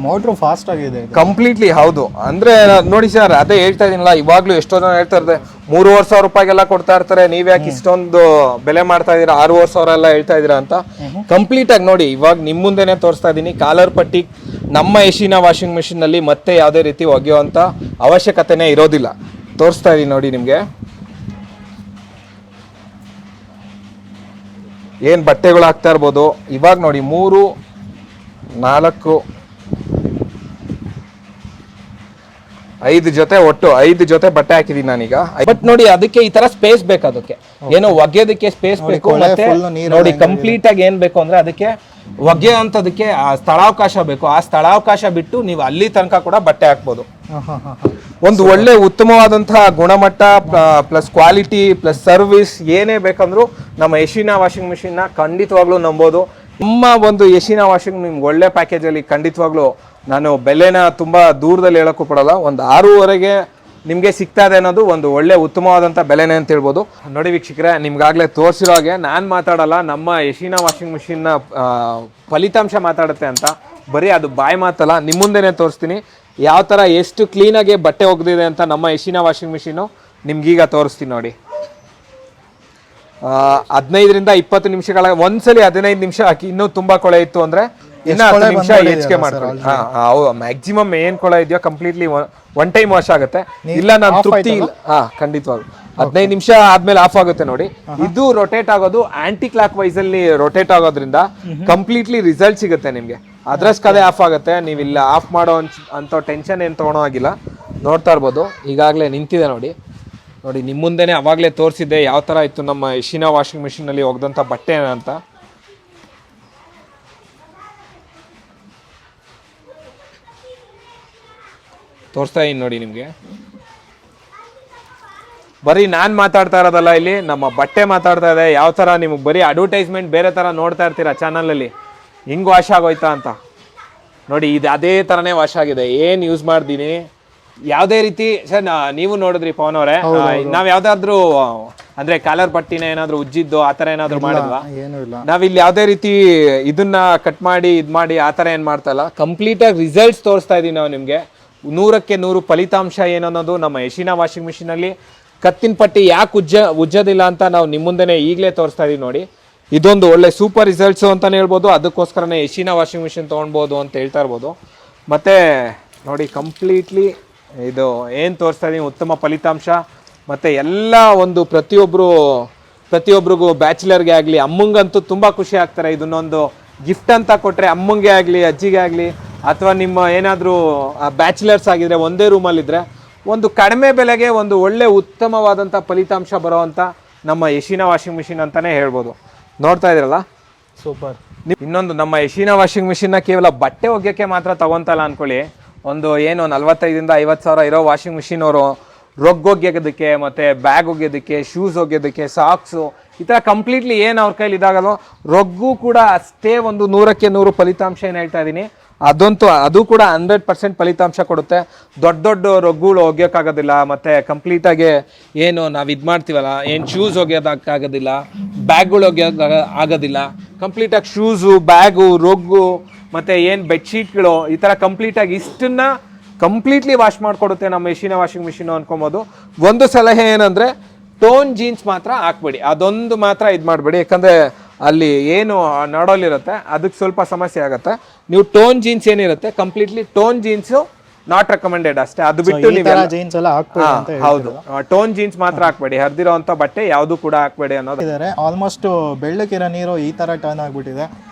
ಮೋಟ್ರು ಫಾಸ್ಟ್ ಆಗಿದೆ ಕಂಪ್ಲೀಟ್ಲಿ. ಹೌದು, ಅಂದ್ರೆ ನೋಡಿ ಸರ್, ಅದೇ ಹೇಳ್ತಾ ಇದೀನಲ್ಲ, ಇವಾಗ್ಲೂ ಎಷ್ಟೋ ಜನ ಹೇಳ್ತಾ ಇರ್ತಾರೆ 3,500 ರೂಪಾಯಿಗೆಲ್ಲ ಕೊಡ್ತಾ ಇರ್ತಾರೆ, ನೀವ್ ಯಾಕೆ ಇಷ್ಟೊಂದು ಬೆಲೆ ಮಾಡ್ತಾ ಇದೀರಾ, 6,500 ಎಲ್ಲ ಹೇಳ್ತಾ ಇದೀರಾ ಅಂತ. ಕಂಪ್ಲೀಟ್ ಆಗಿ ನೋಡಿ, ಇವಾಗ ನಿಮ್ ಮುಂದೆನೆ ತೋರಿಸ್ತಾ ಇದೀನಿ. ಕಾಲರ್ ಪಟ್ಟಿ ನಮ್ಮ ಯಶಿನ ವಾಷಿಂಗ್ ಮಿಷಿನ್ ನಲ್ಲಿ ಮತ್ತೆ ಯಾವುದೇ ರೀತಿ ಒಗೆಯುವಂತ ಅವಶ್ಯಕತೆನೇ ಇರೋದಿಲ್ಲ. ತೋರಿಸ್ತಾ ಇದೀನಿ ನೋಡಿ ನಿಮ್ಗೆ. ಏನು ಬಟ್ಟೆಗಳು ಹಾಕ್ತಾ ಇರ್ಬೋದು. ಇವಾಗ ನೋಡಿ 3, 4, 5 ಜೊತೆ, ಒಟ್ಟು 5 ಜೊತೆ ಬಟ್ಟೆ ಹಾಕಿದೀನಿ ನಾನೀಗ. ಬಟ್ ನೋಡಿ, ಅದಕ್ಕೆ ಈ ತರ ಸ್ಪೇಸ್ ಬೇಕು. ಅದಕ್ಕೆ ಏನೋ ಒಗೆಯೋದಕ್ಕೆ ಸ್ಪೇಸ್ ಬೇಕು. ಮತ್ತೆ ನೋಡಿ ಕಂಪ್ಲೀಟ್ ಆಗಿ ಏನ್ ಬೇಕು ಅಂದ್ರೆ ಅದಕ್ಕೆ ಒಗೆಯೋ ಅಂತದಕ್ಕೆ ಸ್ಥಳಾವಕಾಶ ಬೇಕು. ಆ ಸ್ಥಳಾವಕಾಶ ಬಿಟ್ಟು ನೀವು ಅಲ್ಲಿ ತನಕ ಕೂಡ ಬಟ್ಟೆ ಹಾಕ್ಬೋದು. ಒಂದು ಒಳ್ಳೆ ಉತ್ತಮವಾದಂತಹ ಗುಣಮಟ್ಟ ಪ್ಲಸ್ ಕ್ವಾಲಿಟಿ ಪ್ಲಸ್ ಸರ್ವಿಸ್ ಏನೇ ಬೇಕಂದ್ರೂ ನಮ್ಮ ಯಶಿನ ವಾಷಿಂಗ್ ಮಿಷಿನ್ನ ಖಂಡಿತವಾಗ್ಲೂ ನಂಬೋದು. ನಮ್ಮ ಒಂದು ಯಶಿನ ವಾಷಿಂಗ್ ನಿಮ್ಗೆ ಒಳ್ಳೆ ಪ್ಯಾಕೇಜಲ್ಲಿ ಖಂಡಿತವಾಗ್ಲೂ ನಾನು ಬೆಲೆನ ತುಂಬ ದೂರದಲ್ಲಿ ಹೇಳೋಕ್ಕೂ ಪಡಲ್ಲ. ಒಂದು 6,500ಗೆ ನಿಮಗೆ ಸಿಗ್ತಾ ಇದೆ ಅನ್ನೋದು ಒಂದು ಒಳ್ಳೆ ಉತ್ತಮವಾದಂಥ ಬೆಲೆನೇ ಅಂತ ಹೇಳ್ಬೋದು. ನೋಡಿ ವೀಕ್ಷಕರೇ, ನಿಮ್ಗಾಗಲೇ ತೋರಿಸಿರೋ ಹಾಗೆ ನಾನು ಮಾತಾಡಲ್ಲ, ನಮ್ಮ ಯಶಿನ ವಾಷಿಂಗ್ ಮಿಷಿನ್ನ ಫಲಿತಾಂಶ ಮಾತಾಡುತ್ತೆ ಅಂತ. ಬರೀ ಅದು ಬಾಯಿ ಮಾತಲ್ಲ, ನಿಮ್ಮ ಮುಂದೆನೇ ತೋರಿಸ್ತೀನಿ ಯಾವ ಥರ ಎಷ್ಟು ಕ್ಲೀನಾಗಿ ಬಟ್ಟೆ ಒಗೆದಿದೆ ಅಂತ ನಮ್ಮ ಯಶಿನ ವಾಷಿಂಗ್ ಮಿಷಿನು ನಿಮ್ಗೀಗ ತೋರಿಸ್ತೀನಿ ನೋಡಿ. 15 ರಿಂದ 20 ನಿಮಿಷಗಳ ಒಂದ್ಸಲಿ 15 ನಿಮಿಷ ಹಾಕಿ. ಇನ್ನೂ ತುಂಬಾ ಕೊಳೆ ಇತ್ತು ಅಂದ್ರೆ ಇನ್ನ 10 ನಿಮಿಷ ಹೆಚ್ಚಿಗೆ ಮಾಡ್ಕೊಳ್ಳಿ. ಮ್ಯಾಕ್ಸಿಮಮ್ ಏನ್ ಕೊಳೆ ಇದೆಯೋ ಕಂಪ್ಲೀಟ್ಲಿ ಒನ್ ಟೈಮ್ ವಾಶ್ ಆಗುತ್ತೆ. ಇಲ್ಲ ನಾನು ತೃಪ್ತಿ ಇಲ್ಲ, ಖಂಡಿತವಾಗ್ಲು 15 ನಿಮಿಷ ಆದ್ಮೇಲೆ ಆಫ್ ಆಗುತ್ತೆ ನೋಡಿ. ಇದು ರೊಟೇಟ್ ಆಗೋದು ಆಂಟಿ ಕ್ಲಾಕ್ ವೈಸ್ ಅಲ್ಲಿ ರೊಟೇಟ್ ಆಗೋದ್ರಿಂದ ಕಂಪ್ಲೀಟ್ಲಿ ರಿಸಲ್ಟ್ ಸಿಗುತ್ತೆ ನಿಮ್ಗೆ. ಅದ್ರಷ್ಟು ಕದೇ ಆಫ್ ಆಗುತ್ತೆ. ನೀವಿಲ್ಲ ಆಫ್ ಮಾಡೋ ಅಂತ ಟೆನ್ಷನ್ ಏನು ತೊಗೊಳೋ ಆಗಿಲ್ಲ. ನೋಡ್ತಾ ಇರ್ಬೋದು ಈಗಾಗಲೇ ನಿಂತಿದೆ ನೋಡಿ. ನಿಮ್ಮ ಮುಂದೆನೆ ಅವಾಗಲೇ ತೋರಿಸಿದ್ದೆ ಯಾವ ಥರ ಇತ್ತು ನಮ್ಮ ಯಶಿನಾ ವಾಷಿಂಗ್ ಮಿಷಿನಲ್ಲಿ ಒಗ್ದಂಥ ಬಟ್ಟೆ ಅಂತ. ತೋರಿಸ್ತಾ ಇದ್ದೀನಿ ನೋಡಿ ನಿಮಗೆ. ಬರೀ ನಾನು ಮಾತಾಡ್ತಾ ಇರೋದಲ್ಲ, ಇಲ್ಲಿ ನಮ್ಮ ಬಟ್ಟೆ ಮಾತಾಡ್ತಾ ಇದೆ. ಯಾವ ಥರ ನಿಮಗೆ ಬರೀ ಅಡ್ವರ್ಟೈಸ್ಮೆಂಟ್ ಬೇರೆ ಥರ ನೋಡ್ತಾ ಇರ್ತೀರ ಚಾನಲಲ್ಲಿ, ಹಿಂಗೆ ವಾಶ್ ಆಗೋಯ್ತಾ ಅಂತ. ನೋಡಿ ಇದು ಅದೇ ಥರನೇ ವಾಶ್ ಆಗಿದೆ. ಏನು ಯೂಸ್ ಮಾಡ್ತೀನಿ ಯಾವುದೇ ರೀತಿ. ಸರ್ ನೀವು ನೋಡಿದ್ರಿ ಪವನ್ ಅವರೇ, ನಾವು ಯಾವ್ದಾದ್ರು ಅಂದ್ರೆ ಕಾಲರ್ ಪಟ್ಟಿನ ಏನಾದ್ರು ಉಜ್ಜಿದ್ದು ಆ ಥರ ಏನಾದ್ರು ಮಾಡಿದ್ವಾ? ನಾವಿಲ್ಲಿ ಯಾವುದೇ ರೀತಿ ಇದನ್ನ ಕಟ್ ಮಾಡಿ ಇದ್ ಮಾಡಿ ಆ ಥರ ಏನು ಮಾಡ್ತಾ ಇಲ್ಲ. ಕಂಪ್ಲೀಟಾಗಿ ರಿಸಲ್ಟ್ಸ್ ತೋರಿಸ್ತಾ ಇದೀವಿ ನಾವು ನಿಮಗೆ. 100ಕ್ಕೆ 100 ಫಲಿತಾಂಶ ಏನನ್ನೋದು ನಮ್ಮ ಯಶಿನಾ ವಾಷಿಂಗ್ ಮಿಷಿನಲ್ಲಿ. ಕತ್ತಿನ ಪಟ್ಟಿ ಯಾಕೆ ಉಜ್ಜೋದಿಲ್ಲ ಅಂತ ನಾವು ನಿಮ್ಮ ಮುಂದೆನೇ ಈಗಲೇ ತೋರಿಸ್ತಾ ಇದೀವಿ ನೋಡಿ. ಇದೊಂದು ಒಳ್ಳೆ ಸೂಪರ್ ರಿಸಲ್ಟ್ಸು ಅಂತಲೇ ಹೇಳ್ಬೋದು. ಅದಕ್ಕೋಸ್ಕರನೇ ಯಶಿನಾ ವಾಷಿಂಗ್ ಮಿಷಿನ್ ತೊಗೊಳ್ಬೋದು ಅಂತ ಹೇಳ್ತಾ ಇರ್ಬೋದು. ಮತ್ತು ನೋಡಿ ಕಂಪ್ಲೀಟ್ಲಿ ಇದು ಏನು ತೋರಿಸ್ತಾ ಇದೀನಿ ಉತ್ತಮ ಫಲಿತಾಂಶ. ಮತ್ತು ಎಲ್ಲ ಒಂದು ಪ್ರತಿಯೊಬ್ಬರಿಗೂ ಬ್ಯಾಚುಲರ್ಗೆ ಆಗಲಿ ಅಮ್ಮಂಗಂತೂ ತುಂಬ ಖುಷಿ ಆಗ್ತಾರೆ. ಇದನ್ನೊಂದು ಗಿಫ್ಟ್ ಅಂತ ಕೊಟ್ಟರೆ ಅಮ್ಮಂಗೆ ಆಗಲಿ ಅಜ್ಜಿಗೆ ಆಗಲಿ ಅಥವಾ ನಿಮ್ಮ ಏನಾದರೂ ಬ್ಯಾಚುಲರ್ಸ್ ಆಗಿದ್ರೆ ಒಂದೇ ರೂಮಲ್ಲಿದ್ದರೆ ಒಂದು ಕಡಿಮೆ ಬೆಲೆಗೆ ಒಂದು ಒಳ್ಳೆ ಉತ್ತಮವಾದಂಥ ಫಲಿತಾಂಶ ಬರೋವಂಥ ನಮ್ಮ ಯಶಿನಾ ವಾಷಿಂಗ್ ಮಿಷಿನ್ ಅಂತಲೇ ಹೇಳ್ಬೋದು. ನೋಡ್ತಾ ಇದ್ದೀರಲ್ಲ, ಸೂಪರ್. ಇನ್ನೊಂದು ನಮ್ಮ ಯಶಿನಾ ವಾಷಿಂಗ್ ಮಿಷಿನ್ನ ಕೇವಲ ಬಟ್ಟೆ ಒಗ್ಯೋಕ್ಕೆ ಮಾತ್ರ ತಗೊತಲ್ಲ ಅಂದ್ಕೊಳ್ಳಿ. ಒಂದು 45,000 to 50,000 ಇರೋ ವಾಷಿಂಗ್ ಮಿಷಿನ್ ಅವರು ರೊಗ್ ಒಗ್ಯೋದಕ್ಕೆ ಮತ್ತು ಬ್ಯಾಗ್ ಒಗ್ಯೋದಕ್ಕೆ, ಶೂಸ್ ಒಗ್ಯೋದಕ್ಕೆ, ಸಾಕ್ಸು ಈ ಥರ ಕಂಪ್ಲೀಟ್ಲಿ ಏನು ಅವ್ರ ಕೈಲಿ ಇದಾಗಲ್ಲೋ ರೊಗ್ಗು ಕೂಡ ಅಷ್ಟೇ ಒಂದು 100ಕ್ಕೆ 100 ಫಲಿತಾಂಶ ಏನು ಹೇಳ್ತಾ ಇದ್ದೀನಿ. ಅದು ಕೂಡ 100% ಫಲಿತಾಂಶ ಕೊಡುತ್ತೆ. ದೊಡ್ಡ ರೊಗ್ಗುಗಳು ಒಗ್ಯೋಕ್ಕಾಗೋದಿಲ್ಲ. ಮತ್ತು ಕಂಪ್ಲೀಟಾಗಿ ಏನು ನಾವು ಇದು ಮಾಡ್ತೀವಲ್ಲ, ಏನು ಶೂಸ್ ಒಗ್ಯೋದಕ್ಕಾಗೋದಿಲ್ಲ, ಬ್ಯಾಗ್ಗಳು ಆಗೋದಿಲ್ಲ. ಕಂಪ್ಲೀಟಾಗಿ ಶೂಸು, ಬ್ಯಾಗು, ರೊಗ್ಗು ಮತ್ತು ಏನು ಬೆಡ್ಶೀಟ್ಗಳು ಈ ಥರ ಕಂಪ್ಲೀಟಾಗಿ ಇಷ್ಟನ್ನು ಕಂಪ್ಲೀಟ್ಲಿ ವಾಶ್ ಮಾಡಿಕೊಡುತ್ತೆ ನಮ್ಮ ಯಶಿನಾ ವಾಷಿಂಗ್ ಮಿಷಿನು ಅನ್ಕೊಬೋದು. ಒಂದು ಸಲಹೆ ಏನಂದರೆ ಟೋನ್ ಜೀನ್ಸ್ ಮಾತ್ರ ಹಾಕ್ಬೇಡಿ. ಅದೊಂದು ಮಾತ್ರ ಇದು ಮಾಡಬೇಡಿ. ಯಾಕಂದರೆ ಅಲ್ಲಿ ಏನು ನೋಡೋಲಿರುತ್ತೆ ಅದಕ್ಕೆ ಸ್ವಲ್ಪ ಸಮಸ್ಯೆ ಆಗುತ್ತೆ. ನೀವು ಟೋನ್ ಜೀನ್ಸ್ ಏನಿರುತ್ತೆ completely tone jeans not recommended ಅಷ್ಟೇ. ಅದು ಬಿಟ್ಟು ಹೌದು ಟೋನ್ ಜೀನ್ಸ್ ಮಾತ್ರ ಹಾಕ್ಬೇಡಿ. ಹರಿದಿರೋಂಥ ಬಟ್ಟೆ ಯಾವುದು ಕೂಡ ಹಾಕ್ಬೇಡಿ ಅನ್ನೋದು. ಆಲ್ಮೋಸ್ಟ್ ಬೆಳ್ಳಕ್ಕಿರೋ ನೀರು ಈ ತರ ಟರ್ನ್ ಆಗ್ಬಿಟ್ಟಿದೆ.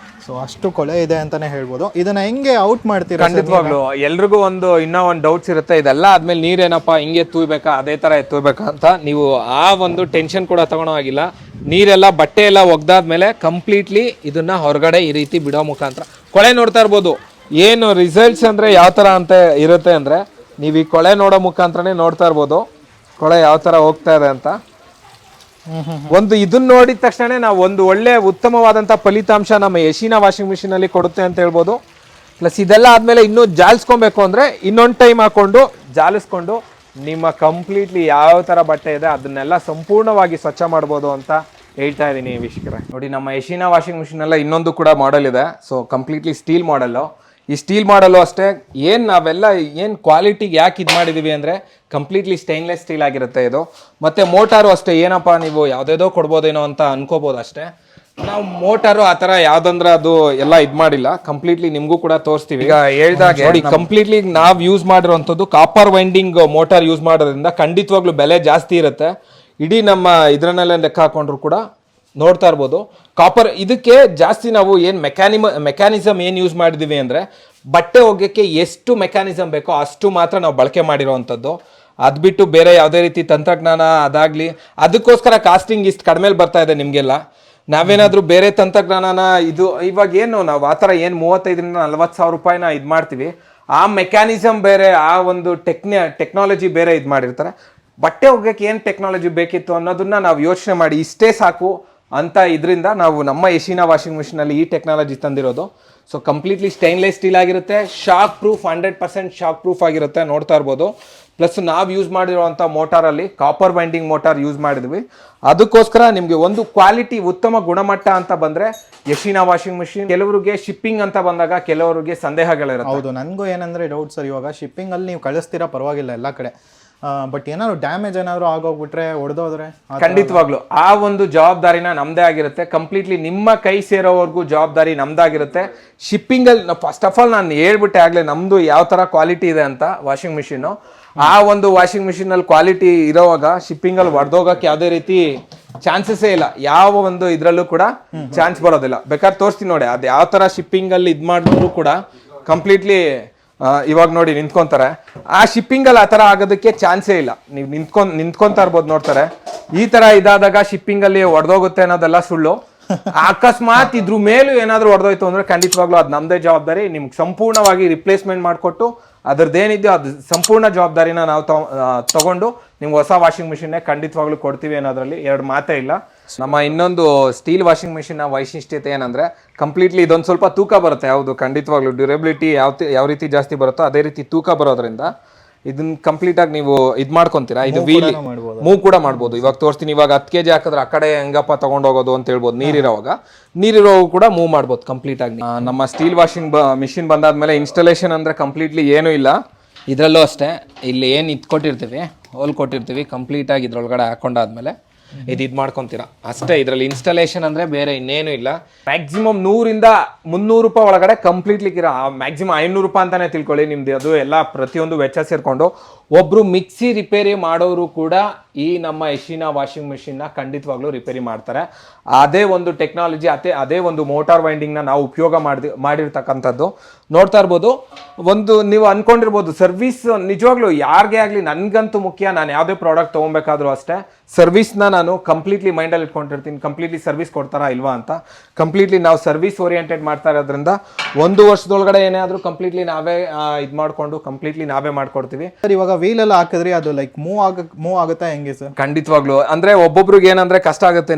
ಸೊ ಅಷ್ಟು ಕೊಳೆ ಇದೆ ಅಂತಾನೆ ಹೇಳ್ಬೋದು. ಇದನ್ನ ಹೆಂಗೆ ಔಟ್ ಮಾಡ್ತೀರಾ? ಖಂಡಿತವಾಗ್ಲು ಎಲ್ರಿಗೂ ಒಂದು ಡೌಟ್ಸ್ ಇರುತ್ತೆ. ಇದೆಲ್ಲ ಆದ್ಮೇಲೆ ನೀರೇನಪ್ಪ ಹಿಂಗೆ ಎತ್ತುಬೇಕಾ ಅದೇ ತರ ಎತ್ತುಬೇಕಾ ಅಂತ. ನೀವು ಆ ಒಂದು ಟೆನ್ಷನ್ ಕೂಡ ತಗೊಳೋ ಆಗಿಲ್ಲ. ನೀರೆಲ್ಲ ಬಟ್ಟೆ ಎಲ್ಲ ಒಗ್ದಾದ್ಮೇಲೆ ಕಂಪ್ಲೀಟ್ಲಿ ಇದನ್ನ ಹೊರಗಡೆ ಈ ರೀತಿ ಬಿಡೋ ಮುಖಾಂತರ ಕೊಳೆ ನೋಡ್ತಾ ಇರ್ಬೋದು. ಏನು ರಿಸಲ್ಟ್ಸ್ ಅಂದ್ರೆ ಯಾವ ತರ ಅಂತ ಇರುತ್ತೆ ಅಂದ್ರೆ ನೀವು ಈ ಕೊಳೆ ನೋಡೋ ಮುಖಾಂತರನೇ ನೋಡ್ತಾ ಇರ್ಬೋದು ಕೊಳೆ ಯಾವ ತರ ಹೋಗ್ತಾ ಇದೆ ಅಂತ. ಒಂದು ಇದನ್ನ ನೋಡಿದ ತಕ್ಷಣ ನಾವು ಒಂದು ಒಳ್ಳೆ ಉತ್ತಮವಾದಂಥ ಫಲಿತಾಂಶ ನಮ್ಮ ಯಶಿನಾ ವಾಷಿಂಗ್ ಮಿಷಿನ್ ಅಲ್ಲಿ ಕೊಡುತ್ತೆ ಅಂತ ಹೇಳ್ಬೋದು. ಪ್ಲಸ್ ಇದೆಲ್ಲ ಆದ್ಮೇಲೆ ಇನ್ನೂ ಜಾಲಿಸ್ಕೊಬೇಕು ಅಂದ್ರೆ ಇನ್ನೊಂದು ಟೈಮ್ ಹಾಕೊಂಡು ಜಾಲಿಸ್ಕೊಂಡು ನಿಮ್ಮ ಕಂಪ್ಲೀಟ್ಲಿ ಯಾವ ಥರ ಬಟ್ಟೆ ಇದೆ ಅದನ್ನೆಲ್ಲ ಸಂಪೂರ್ಣವಾಗಿ ಸ್ವಚ್ಛ ಮಾಡ್ಬೋದು ಅಂತ ಹೇಳ್ತಾ ಇದ್ದೀನಿ ವೀಕ್ಷಕರೇ. ನೋಡಿ ನಮ್ಮ ಯಶಿನಾ ವಾಷಿಂಗ್ ಮಿಷಿನೆಲ್ಲ ಇನ್ನೊಂದು ಕೂಡ ಮಾಡೆಲ್ ಇದೆ. So completely steel model. ಈ ಸ್ಟೀಲ್ ಮಾಡಲು ಅಷ್ಟೇ ನಾವೆಲ್ಲ ಕ್ವಾಲಿಟಿಗೆ ಯಾಕೆ ಇದು ಮಾಡಿದ್ದೀವಿ ಅಂದರೆ ಕಂಪ್ಲೀಟ್ಲಿ ಸ್ಟೈನ್ಲೆಸ್ ಸ್ಟೀಲ್ ಆಗಿರುತ್ತೆ ಇದು. ಮತ್ತು ಮೋಟಾರು ಅಷ್ಟೇ ಏನಪ್ಪ ನೀವು ಯಾವುದೇದೋ ಕೊಡ್ಬೋದೇನೋ ಅಂತ ಅನ್ಕೋಬೋದು ಅಷ್ಟೇ. ನಾವು ಮೋಟಾರು ಆ ಥರ ಯಾವುದಂದ್ರೆ ಅದು ಎಲ್ಲ ಇದು ಮಾಡಿಲ್ಲ. ಕಂಪ್ಲೀಟ್ಲಿ ನಿಮಗೂ ಕೂಡ ತೋರಿಸ್ತೀವಿ. ಈಗ ಹೇಳ್ದಾಗೆ ನೋಡಿ ಕಂಪ್ಲೀಟ್ಲಿ ನಾವು ಯೂಸ್ ಮಾಡಿರೋವಂಥದ್ದು ಕಾಪರ್ ವೈಂಡಿಂಗ್ ಮೋಟಾರ್ ಯೂಸ್ ಮಾಡೋದ್ರಿಂದ ಖಂಡಿತವಾಗ್ಲೂ ಬೆಲೆ ಜಾಸ್ತಿ ಇರುತ್ತೆ. ಇಡೀ ನಮ್ಮ ಇದರನ್ನೆಲ್ಲ ಲೆಕ್ಕ ಹಾಕೊಂಡ್ರು ಕೂಡ ನೋಡ್ತಾ ಇರ್ಬೋದು ಕಾಪರ್. ಇದಕ್ಕೆ ಜಾಸ್ತಿ ನಾವು ಏನು ಮೆಕ್ಯಾನಿಸಮ್ ಏನು ಯೂಸ್ ಮಾಡಿದ್ದೀವಿ ಅಂದರೆ ಬಟ್ಟೆ ಒಗ್ಯೋಕ್ಕೆ ಎಷ್ಟು ಮೆಕ್ಯಾನಿಸಮ್ ಬೇಕೋ ಅಷ್ಟು ಮಾತ್ರ ನಾವು ಬಳಕೆ ಮಾಡಿರೋವಂಥದ್ದು. ಅದು ಬಿಟ್ಟು ಬೇರೆ ಯಾವುದೇ ರೀತಿ ತಂತ್ರಜ್ಞಾನ ಅದಾಗಲಿ ಅದಕ್ಕೋಸ್ಕರ ಕಾಸ್ಟಿಂಗ್ ಇಷ್ಟು ಕಡಿಮೆ ಬರ್ತಾ ಇದೆ ನಿಮಗೆಲ್ಲ. ನಾವೇನಾದರೂ ಬೇರೆ ತಂತ್ರಜ್ಞಾನನ ಇದು ಇವಾಗ ಏನು ನಾವು ಆ ಥರ ಏನು 35,000-40,000 ರೂಪಾಯಿನ ಇದು ಮಾಡ್ತೀವಿ. ಆ ಮೆಕ್ಯಾನಿಸಮ್ ಬೇರೆ, ಆ ಒಂದು ಟೆಕ್ನಾಲಜಿ ಬೇರೆ ಇದು ಮಾಡಿರ್ತಾರೆ. ಬಟ್ಟೆ ಒಗ್ಯೋಕ್ಕೆ ಏನು ಟೆಕ್ನಾಲಜಿ ಬೇಕಿತ್ತು ಅನ್ನೋದನ್ನ ನಾವು ಯೋಚನೆ ಮಾಡಿ ಇಷ್ಟೇ ಸಾಕು ಅಂತ ಇದರಿಂದ ನಾವು ನಮ್ಮ ಯಶಿನಾ ವಾಷಿಂಗ್ ಮಿಷಿನಲ್ಲಿ ಈ ಟೆಕ್ನಾಲಜಿ ತಂದಿರೋದು. ಸೊ ಕಂಪ್ಲೀಟ್ಲಿ ಸ್ಟೈನ್ಲೆಸ್ ಸ್ಟೀಲ್ ಆಗಿರುತ್ತೆ. ಶಾಕ್ ಪ್ರೂಫ್ 100% ಶಾಕ್ ಪ್ರೂಫ್ ಆಗಿರುತ್ತೆ. ನೋಡ್ತಾ ಇರ್ಬೋದು. ಪ್ಲಸ್ ನಾವು ಯೂಸ್ ಮಾಡಿರುವಂಥ ಮೋಟಾರಲ್ಲಿ ಕಾಪರ್ ಬೈಂಡಿಂಗ್ ಮೋಟಾರ್ ಯೂಸ್ ಮಾಡಿದ್ವಿ. ಅದಕ್ಕೋಸ್ಕರ ನಿಮಗೆ ಒಂದು ಕ್ವಾಲಿಟಿ ಉತ್ತಮ ಗುಣಮಟ್ಟ ಅಂತ ಬಂದರೆ ಯಶಿನಾ ವಾಷಿಂಗ್ ಮಿಷಿನ್. ಕೆಲವರಿಗೆ ಶಿಪ್ಪಿಂಗ್ ಅಂತ ಬಂದಾಗ ಕೆಲವರಿಗೆ ಸಂದೇಹಗಳಿರುತ್ತೆ. ಹೌದು, ನನಗೂ ಏನಂದರೆ ಡೌಟ್ ಸರ್. ಇವಾಗ ಶಿಪ್ಪಿಂಗಲ್ಲಿ ನೀವು ಕಳಿಸ್ತೀರಾ ಪರವಾಗಿಲ್ಲ ಎಲ್ಲ ಕಡೆ, ಬಟ್ ಏನಾದ್ರು ಡ್ಯಾಮೇಜ್ ಏನಾದ್ರು ಆಗೋಗ್ಬಿಟ್ರೆ ಹೊಡೆದೋದ್ರೆ ಖಂಡಿತವಾಗ್ಲು ಆ ಒಂದು ಜವಾಬ್ದಾರಿನ ನಮ್ದೇ ಆಗಿರುತ್ತೆ. ಕಂಪ್ಲೀಟ್ಲಿ ನಿಮ್ಮ ಕೈ ಸೇರೋವರೆಗೂ ಜವಾಬ್ದಾರಿ ನಮ್ದಾಗಿರುತ್ತೆ. ಶಿಪ್ಪಿಂಗಲ್ಲಿ ಫಸ್ಟ್ ಆಫ್ ಆಲ್ ನಾನು ಹೇಳ್ಬಿಟ್ಟೆ ಆಗಲೇ ನಮ್ಮದು ಯಾವ ಥರ ಕ್ವಾಲಿಟಿ ಇದೆ ಅಂತ ವಾಷಿಂಗ್ ಮಿಷಿನ್ನು. ಆ ಒಂದು ವಾಷಿಂಗ್ ಮಿಷಿನ್ ಅಲ್ಲಿ ಕ್ವಾಲಿಟಿ ಇರೋವಾಗ ಶಿಪ್ಪಿಂಗ್ ಅಲ್ಲಿ ಹೊಡೆದೋಗಕ್ಕೆ ಯಾವುದೇ ರೀತಿ ಚಾನ್ಸಸ್ಸೇ ಇಲ್ಲ, ಯಾವ ಒಂದು ಇದ್ರಲ್ಲೂ ಕೂಡ ಚಾನ್ಸ್ ಬರೋದಿಲ್ಲ. ಬೇಕಾದ್ರೆ ತೋರಿಸ್ತೀನಿ ನೋಡಿ, ಅದು ಯಾವ ತರ ಶಿಪ್ಪಿಂಗ್ ಅಲ್ಲಿ ಇದ್ ಮಾಡಿದ್ರು ಕೂಡ ಕಂಪ್ಲೀಟ್ಲಿ ಇವಾಗ ನೋಡಿ ನಿಂತ್ಕೊಂತಾರೆ. ಆ ಶಿಪ್ಪಿಂಗ್ ಅಲ್ಲಿ ಆ ತರ ಆಗೋದಕ್ಕೆ ಚಾನ್ಸೇ ಇಲ್ಲ. ನೀವು ನಿಂತ್ಕೊಂತಾ ಇರ್ಬೋದು ನೋಡ್ತಾರೆ, ಈ ತರ ಇದಾದಾಗ ಶಿಪ್ಪಿಂಗ್ ಅಲ್ಲಿ ಹೊಡೆದೋಗುತ್ತೆ ಅನ್ನೋದೆಲ್ಲ ಸುಳ್ಳು. ಅಕಸ್ಮಾತ್ ಇದ್ರ ಮೇಲೂ ಏನಾದ್ರು ಹೊಡೆದೋಯ್ತು ಅಂದ್ರೆ ಖಂಡಿತವಾಗ್ಲೂ ಅದು ನಮ್ದೇ ಜವಾಬ್ದಾರಿ. ನಿಮ್ಗೆ ಸಂಪೂರ್ಣವಾಗಿ ರಿಪ್ಲೇಸ್ಮೆಂಟ್ ಮಾಡಿಕೊಟ್ಟು ಅದ್ರದ್ದೇನಿದೆಯೋ ಅದು ಸಂಪೂರ್ಣ ಜವಾಬ್ದಾರಿನ ನಾವು ತಗೊಂಡು ನಿಮ್ಗೆ ಹೊಸ ವಾಷಿಂಗ್ ಮಿಷಿನ್ನೇ ಖಂಡಿತವಾಗ್ಲೂ ಕೊಡ್ತೀವಿ ಅನ್ನೋದ್ರಲ್ಲಿ ಎರಡು ಮಾತೇ ಇಲ್ಲ. ನಮ್ಮ ಇನ್ನೊಂದು ಸ್ಟೀಲ್ ವಾಷಿಂಗ್ ಮಿಷಿನ್ ವೈಶಿಷ್ಟ್ಯತೆ ಏನಂದ್ರೆ ಕಂಪ್ಲೀಟ್ಲಿ ಇದೊಂದು ಸ್ವಲ್ಪ ತೂಕ ಬರುತ್ತೆ. ಯಾವುದು ಖಂಡಿತವಾಗ್ಲೂ ಡ್ಯೂರಬಿಲಿಟಿ ಯಾವ ರೀತಿ ಜಾಸ್ತಿ ಬರುತ್ತೋ ಅದೇ ರೀತಿ ತೂಕ ಬರೋದ್ರಿಂದ ಇದನ್ನ ಕಂಪ್ಲೀಟ್ ಆಗಿ ನೀವು ಇದ್ ಮಾಡ್ಕೊಂತೀರಾ. ಇದು ವೀಲ್ ಮೂವ್ ಕೂಡ ಮಾಡ್ಬೋದು. ಇವಾಗ ತೋರಿಸ್ತೀನಿ, ಇವಾಗ 10 kg ಹಾಕಿದ್ರೆ ಆ ಕಡೆ ಹೆಂಗಪ್ಪ ತಗೊಂಡೋಗೋದು ಅಂತ ಹೇಳ್ಬೋದು. ನೀರಿರೋ ಕೂಡ ಮೂವ್ ಮಾಡ್ಬೋದು ಕಂಪ್ಲೀಟ್ ಆಗಿ. ನಮ್ಮ ಸ್ಟೀಲ್ ವಾಷಿಂಗ್ ಮಿಷಿನ್ ಬಂದಾದ್ಮೇಲೆ ಇನ್ಸ್ಟಾಲೇಷನ್ ಅಂದ್ರೆ ಕಂಪ್ಲೀಟ್ಲಿ ಏನೂ ಇಲ್ಲ. ಇದರಲ್ಲೂ ಅಷ್ಟೇ, ಇಲ್ಲಿ ಏನು ಕೊಟ್ಟಿರ್ತೀವಿ, ಹೋಲ್ ಕೊಟ್ಟಿರ್ತೀವಿ, ಕಂಪ್ಲೀಟ್ ಆಗಿ ಇದ್ರೊಳಗಡೆ ಹಾಕೊಂಡಾದ್ಮೇಲೆ ಇದು ಮಾಡ್ಕೊಂತೀರಾ ಅಷ್ಟೇ. ಇದರಲ್ಲಿ ಇನ್ಸ್ಟಾಲೇಷನ್ ಅಂದ್ರೆ ಬೇರೆ ಇನ್ನೇನು ಇಲ್ಲ. ಮ್ಯಾಕ್ಸಿಮಮ್ 100 - 300 ರೂಪಾಯಿ ಒಳಗಡೆ ಕಂಪ್ಲೀಟ್ಲಿ ಮ್ಯಾಕ್ಸಿಮಮ್ 500 ರೂಪಾಯಿ ಅಂತಾನೆ ತಿಳ್ಕೊಳ್ಳಿ ನಿಮ್ದು. ಅದು ಎಲ್ಲ ಪ್ರತಿಯೊಂದು ವೆಚ್ಚ ಸೇರ್ಕೊಂಡು ಒಬ್ರು ಮಿಕ್ಸಿ ರಿಪೇರಿ ಮಾಡೋರು ಕೂಡ ಈ ನಮ್ಮ ಯಶಿನ ವಾಷಿಂಗ್ ಮಿಷಿನ್ ನ ಖಂಡಿತವಾಗ್ಲೂ ರಿಪೇರಿ ಮಾಡ್ತಾರೆ. ಅದೇ ಒಂದು ಟೆಕ್ನಾಲಜಿ, ಅದೇ ಒಂದು ಮೋಟಾರ್ ವೈಂಡಿಂಗ್ ನ ನಾವು ಉಪಯೋಗ ಮಾಡಿರ್ತಕ್ಕಂಥದ್ದು ನೋಡ್ತಾ ಇರ್ಬೋದು. ಒಂದು ನೀವು ಅನ್ಕೊಂಡಿರ್ಬೋದು ಸರ್ವಿಸ್, ನಿಜವಾಗ್ಲೂ ಯಾರಿಗೆ ಆಗ್ಲಿ, ನನ್ಗಂತೂ ಮುಖ್ಯ. ನಾನು ಯಾವುದೇ ಪ್ರಾಡಕ್ಟ್ ತಗೊಬೇಕಾದ್ರೂ ಅಷ್ಟೇ ಸರ್ವಿಸ್ನ ನಾನು ಕಂಪ್ಲೀಟ್ಲಿ ಮೈಂಡಲ್ಲಿ ಇಟ್ಕೊಂಡಿರ್ತೀನಿ. ಕಂಪ್ಲೀಟ್ಲಿ ಸರ್ವಿಸ್ ಕೊಡ್ತಾರಾ ಇಲ್ವಾ ಅಂತ. ಕಂಪ್ಲೀಟ್ಲಿ ನಾವು ಸರ್ವಿಸ್ ಓರಿಯೆಂಟೆಡ್ ಮಾಡ್ತಾ ಇರೋದ್ರಿಂದ 1 ವರ್ಷದೊಳಗಡೆ ಏನಾದರೂ ಕಂಪ್ಲೀಟ್ಲಿ ನಾವೇ ಇದು ಮಾಡ್ಕೊಂಡು ಕಂಪ್ಲೀಟ್ಲಿ ನಾವೇ ಮಾಡ್ಕೊಡ್ತೀವಿ. ಇವಾಗ ವೀಲ್ ಎಲ್ಲ ಹಾಕಿದ್ರಿ, ಅದು ಲೈಕ್ ಮೂವ್ ಆಗುತ್ತಾ ಹೆಂಗೆ ಸರ್? ಖಂಡಿತವಾಗ್ಲು ಅಂದ್ರೆ ಒಬ್ಬೊಬ್ರಿಗೆ ಏನಂದ್ರೆ ಕಷ್ಟ ಆಗುತ್ತೆ,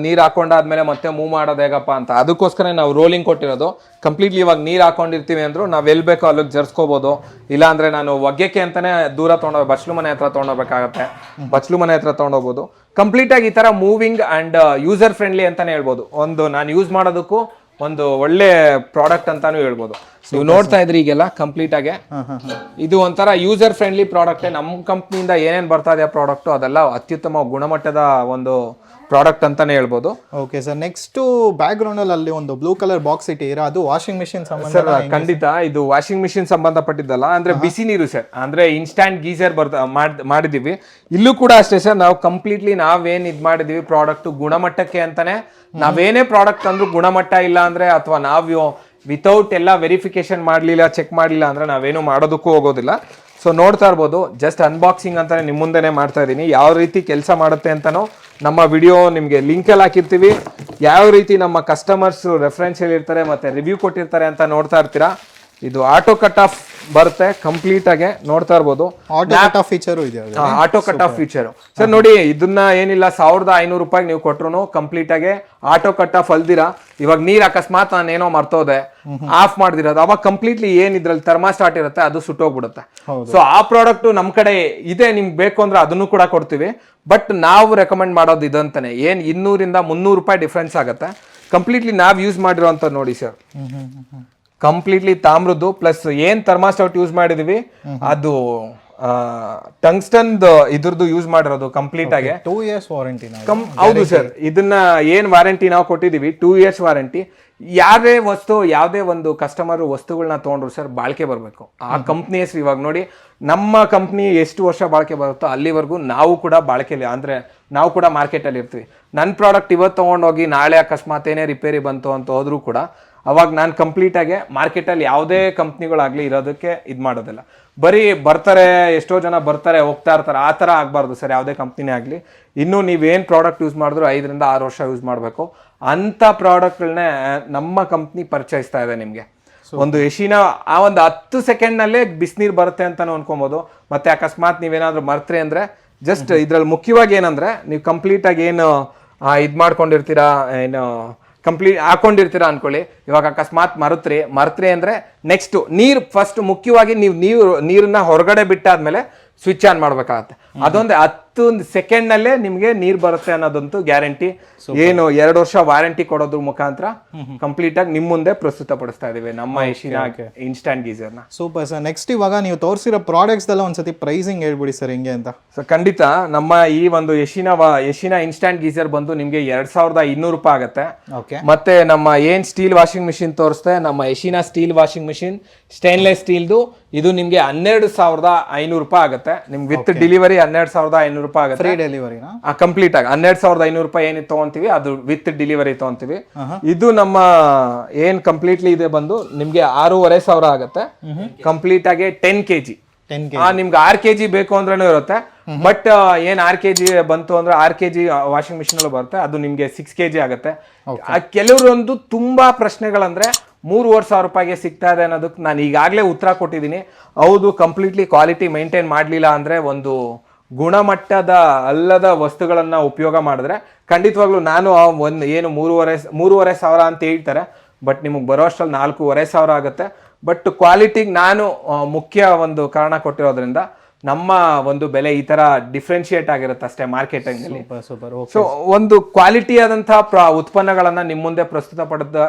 ನೀರ್ ಹಾಕೊಂಡಾದ್ಮೇಲೆ ಮತ್ತೆ ಮೂವ್ ಮಾಡೋದು ಹೇಗಪ್ಪ ಅಂತ. ಅದಕ್ಕೋಸ್ಕರ ನಾವು ರೋಲಿಂಗ್ ಕೊಟ್ಟಿರೋದು. ಕಂಪ್ಲೀಟ್ಲಿ ಇವಾಗ ನೀರ್ ಹಾಕೊಂಡಿರ್ತೀವಿ ಅಂದ್ರು ನಾವ್ ಎಲ್ ಬೇಕೋ ಅಲ್ಲಿಗೆ ಜರ್ಸ್ಕೋಬಹುದು. ಇಲ್ಲ ಅಂದ್ರೆ ನಾನು ಒಗ್ಗಕ್ಕೆ ಅಂತಾನೆ ದೂರ ತಗೊಂಡೋಗ ಬಚ್ಲು ಮನೆ ಹತ್ರ ತಗೊಂಡೋಗ್ಬೇಕಾಗತ್ತೆ, ಬಚ್ಲು ಮನೆ ಹತ್ರ ತಗೊಂಡೋಗ್ಬೋದು. ಕಂಪ್ಲೀಟ್ ಆಗಿ ಈ ತರ ಮೂವಿಂಗ್ ಅಂಡ್ ಯೂಸರ್ ಫ್ರೆಂಡ್ಲಿ ಅಂತಾನೆ ಹೇಳ್ಬೋದು. ಒಂದು ನಾನು ಯೂಸ್ ಮಾಡೋದಕ್ಕೂ ಒಂದು ಒಳ್ಳೆ ಪ್ರಾಡಕ್ಟ್ ಅಂತಾನು ಹೇಳ್ಬೋದು. ನೀವು ನೋಡ್ತಾ ಇದ್ರಿ ಈಗೆಲ್ಲ ಕಂಪ್ಲೀಟ್ ಆಗಿ ಇದು ಒಂಥರ ಯೂಸರ್ ಫ್ರೆಂಡ್ಲಿ ಪ್ರಾಡಕ್ಟ್. ನಮ್ಮ ಕಂಪ್ನಿಯಿಂದ ಏನೇನ್ ಬರ್ತಾ ಇದೆ ಪ್ರಾಡಕ್ಟ್ ಅದೆಲ್ಲ ಅತ್ಯುತ್ತಮ ಗುಣಮಟ್ಟದ ಒಂದು ಪ್ರಾಡಕ್ಟ್ ಅಂತಾನೆ ಹೇಳ್ಬೋದು. Okay sir, next back ground ಅಲ್ಲಿ ಒಂದು ಬ್ಲೂ ಕಲರ್ ಬಾಕ್ಸ್ ಇಟ್ಟಿರಾ, ಅದು ವಾಷಿಂಗ್ ಮಿಷಿನ್ ಸರ್? ಖಂಡಿತ ಇದು ವಾಷಿಂಗ್ ಮಿಷಿನ್ ಸಂಬಂಧಪಟ್ಟಿದ್ದಲ್ಲ, ಅಂದ್ರೆ ಬಿಸಿ ನೀರು ಸರ್. ಅಂದ್ರೆ ಇನ್ಸ್ಟ್ಯಾಂಟ್ ಗೀಸರ್ ಮಾಡಿದೀವಿ. ಇಲ್ಲೂ ಕೂಡ ಅಷ್ಟೇ ಸರ್, ನಾವು ಕಂಪ್ಲೀಟ್ಲಿ ನಾವೇನ್ ಇದ್ ಮಾಡಿದೀವಿ ಪ್ರಾಡಕ್ಟ್ ಗುಣಮಟ್ಟಕ್ಕೆ ಅಂತಾನೆ. ನಾವೇನೇ ಪ್ರಾಡಕ್ಟ್ ಅಂದ್ರೂ ಗುಣಮಟ್ಟ ಇಲ್ಲ ಅಂದ್ರೆ, ಅಥವಾ ನಾವು ವಿತೌಟ್ ಎಲ್ಲ ವೆರಿಫಿಕೇಶನ್ ಮಾಡ್ಲಿಲ್ಲ, ಚೆಕ್ ಮಾಡ್ಲಿಲ್ಲ ಅಂದ್ರೆ ನಾವೇನು ಮಾಡೋದಕ್ಕೂ ಹೋಗೋದಿಲ್ಲ. ಸೊ ನೋಡ್ತಾ ಇರ್ಬೋದು, ಜಸ್ಟ್ ಅನ್ಬಾಕ್ಸಿಂಗ್ ಅಂತಾನೆ ನಿಮ್ ಮುಂದೆನೆ ಮಾಡ್ತಾ ಇದೀನಿ. ಯಾವ ರೀತಿ ಕೆಲಸ ಮಾಡುತ್ತೆ ಅಂತಾನೋ ನಮ್ಮ ವಿಡಿಯೋ ನಿಮಗೆ ಲಿಂಕ್ ಅಲ್ಲಿ ಹಾಕಿರ್ತೀವಿ. ಯಾವ ರೀತಿ ನಮ್ಮ ಕಸ್ಟಮರ್ಸ್ ರೆಫರೆನ್ಸ್ ಹೇಳಿರ್ತಾರೆ ಮತ್ತೆ ರಿವ್ಯೂ ಕೊಟ್ಟಿರ್ತಾರೆ ಅಂತ ನೋಡ್ತಾ ಇರ್ತೀರಾ. ಇದು ಆಟೋ ಕಟ್ ಆಫ್ ಬರುತ್ತೆ ಕಂಪ್ಲೀಟ್ ಆಗಿ, ನೋಡ್ತಾ ಇರ್ಬೋದು. ಆಟೋ ಕಟ್ ಆಫ್ ಫೀಚರ್ ಇದೆ, auto cut off feature sir. ನೋಡಿ ಇದನ್ನ ಏನಿಲ್ಲ, 1500 ರೂಪಾಯಿ ನೀವು ಕೊಟ್ರು ಕಂಪ್ಲೀಟ್ ಆಗಿ ಆಟೋ ಕಟ್ ಆಫ್ ಅಲ್ದಿರಾ. ಇವಾಗ ನೀರ್ ಅಕಸ್ಮಾತ್ ನಾನು ಏನೋ ಮರ್ತೋದೆ, ಆಫ್ ಮಾಡ್ದಿರೋದು, ಅವಾಗ ಕಂಪ್ಲೀಟ್ಲಿ ಏನ್ ಇದ್ರಲ್ಲಿ ಥರ್ಮಾಸ್ಟಾಟ್ ಇರುತ್ತೆ ಅದು ಸುಟ್ಟೋಗ್ಬಿಡುತ್ತೆ. ಸೊ ಆ ಪ್ರಾಡಕ್ಟ್ ನಮ್ ಕಡೆ ಇದೆ, ನಿಮ್ಗೆ ಬೇಕು ಅಂದ್ರೆ ಅದನ್ನು ಕೂಡ ಕೊಡ್ತೀವಿ. ಬಟ್ ನಾವು ರೆಕಮೆಂಡ್ ಮಾಡೋದು ಇದಂತಾನೆ. ಏನ್ 200 - 300 ರೂಪಾಯಿ ಡಿಫ್ರೆನ್ಸ್ ಆಗುತ್ತೆ. ಕಂಪ್ಲೀಟ್ಲಿ ನಾವ್ ಯೂಸ್ ಮಾಡಿರೋಂತ ನೋಡಿ ಸರ್, ಕಂಪ್ಲೀಟ್ಲಿ ತಾಮ್ರದ್ದು ಪ್ಲಸ್ ಏನ್ ಥರ್ಮಾಸ್ಟಾಟ್ ಯೂಸ್ ಮಾಡಿದೀವಿ ಅದು ಟಂಗ್ಸ್ಟನ್ ಇದ್ರದ್ದು ಯೂಸ್ ಮಾಡಿರೋದು ಕಂಪ್ಲೀಟ್ ಆಗಿ. 2 years ವಾರಂಟಿ. ಹೌದು ಸರ್, ಇದನ್ನ ಏನ್ ವಾರಂಟಿ ನಾವು ಕೊಟ್ಟಿದೀವಿ 2 years ವಾರಂಟಿ. ಯಾವುದೇ ಒಂದು ಕಸ್ಟಮರ್ ವಸ್ತುಗಳನ್ನ ತಗೊಂಡ್ರು ಸರ್ ಬಾಳಿಕೆ ಬರಬೇಕು. ಆ ಕಂಪ್ನಿ ಹೆಸರು ಇವಾಗ ನೋಡಿ, ನಮ್ಮ ಕಂಪ್ನಿ ಎಷ್ಟು ವರ್ಷ ಬಾಳಿಕೆ ಬರುತ್ತೋ ಅಲ್ಲಿವರೆಗೂ ನಾವು ಕೂಡ ಬಾಳಿಕೆಲಿ, ಅಂದ್ರೆ ನಾವು ಕೂಡ ಮಾರ್ಕೆಟ್ ಅಲ್ಲಿ ಇರ್ತೀವಿ. ನನ್ನ ಪ್ರಾಡಕ್ಟ್ ಇವತ್ತು ತಗೊಂಡೋಗಿ ನಾಳೆ ಅಕಸ್ಮಾತ್ ಏನೇ ರಿಪೇರಿ ಬಂತು ಅಂತ ಹೋದ್ರು ಕೂಡ ಅವಾಗ ನಾನು ಕಂಪ್ಲೀಟ್ ಆಗಿ ಮಾರ್ಕೆಟ್ ಅಲ್ಲಿ ಯಾವುದೇ ಕಂಪ್ನಿಗಳಾಗ್ಲಿ ಇರೋದಕ್ಕೆ ಇದ್ ಮಾಡೋದಿಲ್ಲ. ಬರೀ ಬರ್ತಾರೆ, ಎಷ್ಟೋ ಜನ ಬರ್ತಾರೆ ಹೋಗ್ತಾ ಇರ್ತಾರೆ, ಆ ತರ ಆಗ್ಬಾರ್ದು ಸರ್ ಯಾವುದೇ ಕಂಪ್ನಿನೇ ಆಗ್ಲಿ. ಇನ್ನು ನೀವೇನ್ ಪ್ರಾಡಕ್ಟ್ ಯೂಸ್ ಮಾಡಿದ್ರು 5 - 6 ವರ್ಷ ಯೂಸ್ ಮಾಡಬೇಕು. ಅಂತ ಪ್ರಾಡಕ್ಟ್ಗಳನ್ನೇ ನಮ್ಮ ಕಂಪ್ನಿ ಪರಿಚಯಿಸ್ತಾ ಇದೆ ನಿಮ್ಗೆ. ಒಂದು ಯಶಿನ ಆ ಒಂದು 10 ಸೆಕೆಂಡ್ನಲ್ಲೇ ಬಿಸಿನೀರು ಬರುತ್ತೆ ಅಂತಾನು ಅನ್ಕೊಬೋದು. ಮತ್ತೆ ಅಕಸ್ಮಾತ್ ನೀವೇನಾದ್ರೂ ಮರ್ತ್ರಿ ಅಂದ್ರೆ ಜಸ್ಟ್ ಇದ್ರಲ್ಲಿ ಮುಖ್ಯವಾಗಿ ಏನಂದ್ರೆ, ನೀವು ಕಂಪ್ಲೀಟ್ ಆಗಿ ಏನು ಇದ್ ಮಾಡ್ಕೊಂಡಿರ್ತೀರಾ, ಏನು ಕಂಪ್ಲೀಟ್ ಹಾಕೊಂಡಿರ್ತೀರಾ ಅನ್ಕೊಳ್ಳಿ. ಇವಾಗ ಅಕಸ್ಮಾತ್ ಮರ್ತ್ರಿ ಅಂದ್ರೆ ನೆಕ್ಸ್ಟ್ ಫಸ್ಟ್ ಮುಖ್ಯವಾಗಿ ನೀರನ್ನ ಹೊರಗಡೆ ಬಿಟ್ಟಾದ್ಮೇಲೆ ಸ್ವಿಚ್ ಆನ್ ಮಾಡ್ಬೇಕಾಗತ್ತೆ. ಅದೊಂದೇ 10 ಸೆಕೆಂಡ್ನಲ್ಲೇ ನಿಮಗೆ ನೀರು ಬರುತ್ತೆ ಅನ್ನೋದಂತೂ ಗ್ಯಾರಂಟಿ. ಏನು 2 ವರ್ಷ ವಾರಂಟಿ ಕೊಡೋದ್ರ ಮುಖಾಂತರ ಕಂಪ್ಲೀಟ್ ಆಗಿ ನಿಮ್ಮ ಮುಂದೆ ಪ್ರಸ್ತುತ ಪಡಿಸ್ತಾ ಇದೀವಿ ನಮ್ಮ ಎಶಿನಾ ಇನ್ಸ್ಟಂಟ್ ಗೀಸರ್ನ. Super sir. ನೆಕ್ಸ್ಟ್ ಇವಾಗ ನೀವು ತೋರಿಸಿರೋ ಪ್ರಾಡಕ್ಟ್ಸ್ ಎಲ್ಲ ಒಂದ್ಸತಿ ಪ್ರೈಸಿಂಗ್ ಹೇಳ್ಬಿಡಿ ಸರ್ ಹೆಂಗೆ ಅಂತ. ಸೊ ಖಂಡಿತ ನಮ್ಮ ಈ ಒಂದು ಎಶಿನಾ ಇನ್ಸ್ಟಂಟ್ ಗೀಸರ್ ಬಂದು ನಿಮಗೆ 2200 ರೂಪಾಯಿ ಆಗುತ್ತೆ. ಮತ್ತೆ ನಮ್ಮ ಏನ್ ಸ್ಟೀಲ್ ವಾಷಿಂಗ್ ಮಿಷಿನ್ ತೋರಿಸ್ತೆ ನಮ್ಮ ಎಶಿನಾ ಸ್ಟೀಲ್ ವಾಷಿಂಗ್ ಮಿಷಿನ್ ಸ್ಟೇನ್ಲೆಸ್ ಸ್ಟೀಲ್ದು ಇದು ನಿಮಗೆ 12500 ರೂಪಾಯಿ ಆಗುತ್ತೆ. ನಿಮ್ಗೆ ವಿತ್ ಡೆಲಿವರಿ 12500 ರೂಪಾಯಿ ಆಗುತ್ತೆ. ಫ್ರೀ ಡೆಲಿವರಿನಾ? ಕಂಪ್ಲೀಟ್ ಆಗಿ 12500 ರೂಪಾಯಿ ಏನಿತ್ತು ತಗೊಂತೀವಿ ಅದು ವಿತ್ ಡೆಲಿವರಿ ತಗೊಂತೀವಿ. ಇದು ನಮ್ಮ ಏನ್ ಕಂಪ್ಲೀಟ್ಲಿ ಇದೆ ಬಂದು ನಿಮ್ಗೆ 6500 ಆಗುತ್ತೆ. ಕಂಪ್ಲೀಟ್ ಆಗಿ 10 kg. ನಿಮ್ಗೆ 6 kg ಬೇಕು ಅಂದ್ರೂ ಇರುತ್ತೆ. ಬಟ್ ಏನ್ 6 kg ಬಂತು ಅಂದ್ರೆ 6 kg ವಾಷಿಂಗ್ ಮಿಷಿನ್ ಅಲ್ಲಿ ಬರುತ್ತೆ, ಅದು ನಿಮ್ಗೆ 6 kg ಆಗುತ್ತೆ. ಕೆಲವರೊಂದು ತುಂಬಾ ಪ್ರಶ್ನೆಗಳಂದ್ರೆ 3500 ರೂಪಾಯಿಗೆ ಸಿಗ್ತಾ ಇದೆ ಅನ್ನೋದಕ್ಕೆ ನಾನು ಈಗಾಗಲೇ ಉತ್ತರ ಕೊಟ್ಟಿದ್ದೀನಿ. ಹೌದು, ಕಂಪ್ಲೀಟ್ಲಿ ಕ್ವಾಲಿಟಿ ಮೇಂಟೈನ್ ಮಾಡಲಿಲ್ಲ ಅಂದ್ರೆ ಒಂದು ಗುಣಮಟ್ಟದ ಅಲ್ಲದ ವಸ್ತುಗಳನ್ನ ಉಪಯೋಗ ಮಾಡಿದ್ರೆ ಖಂಡಿತವಾಗ್ಲೂ ನಾನು ಒಂದು ಏನು 3500 ಅಂತ ಹೇಳ್ತಾರೆ, ಬಟ್ ನಿಮಗೆ ಬರೋ ಅಷ್ಟ್ರಲ್ಲಿ 4500 ಆಗುತ್ತೆ. ಬಟ್ ಕ್ವಾಲಿಟಿಗೆ ನಾನು ಮುಖ್ಯ ಒಂದು ಕಾರಣ ಕೊಟ್ಟಿರೋದ್ರಿಂದ ನಮ್ಮ ಒಂದು ಬೆಲೆ ಈ ತರ ಡಿಫ್ರೆನ್ಶಿಯೇಟ್ ಆಗಿರುತ್ತೆ ಅಷ್ಟೇ ಮಾರ್ಕೆಟಿಂಗ್ ಅಲ್ಲಿ. ಸೊ ಒಂದು ಕ್ವಾಲಿಟಿ ಆದಂತಹ ಉತ್ಪನ್ನಗಳನ್ನ ನಿಮ್ಮ ಮುಂದೆ ಪ್ರಸ್ತುತ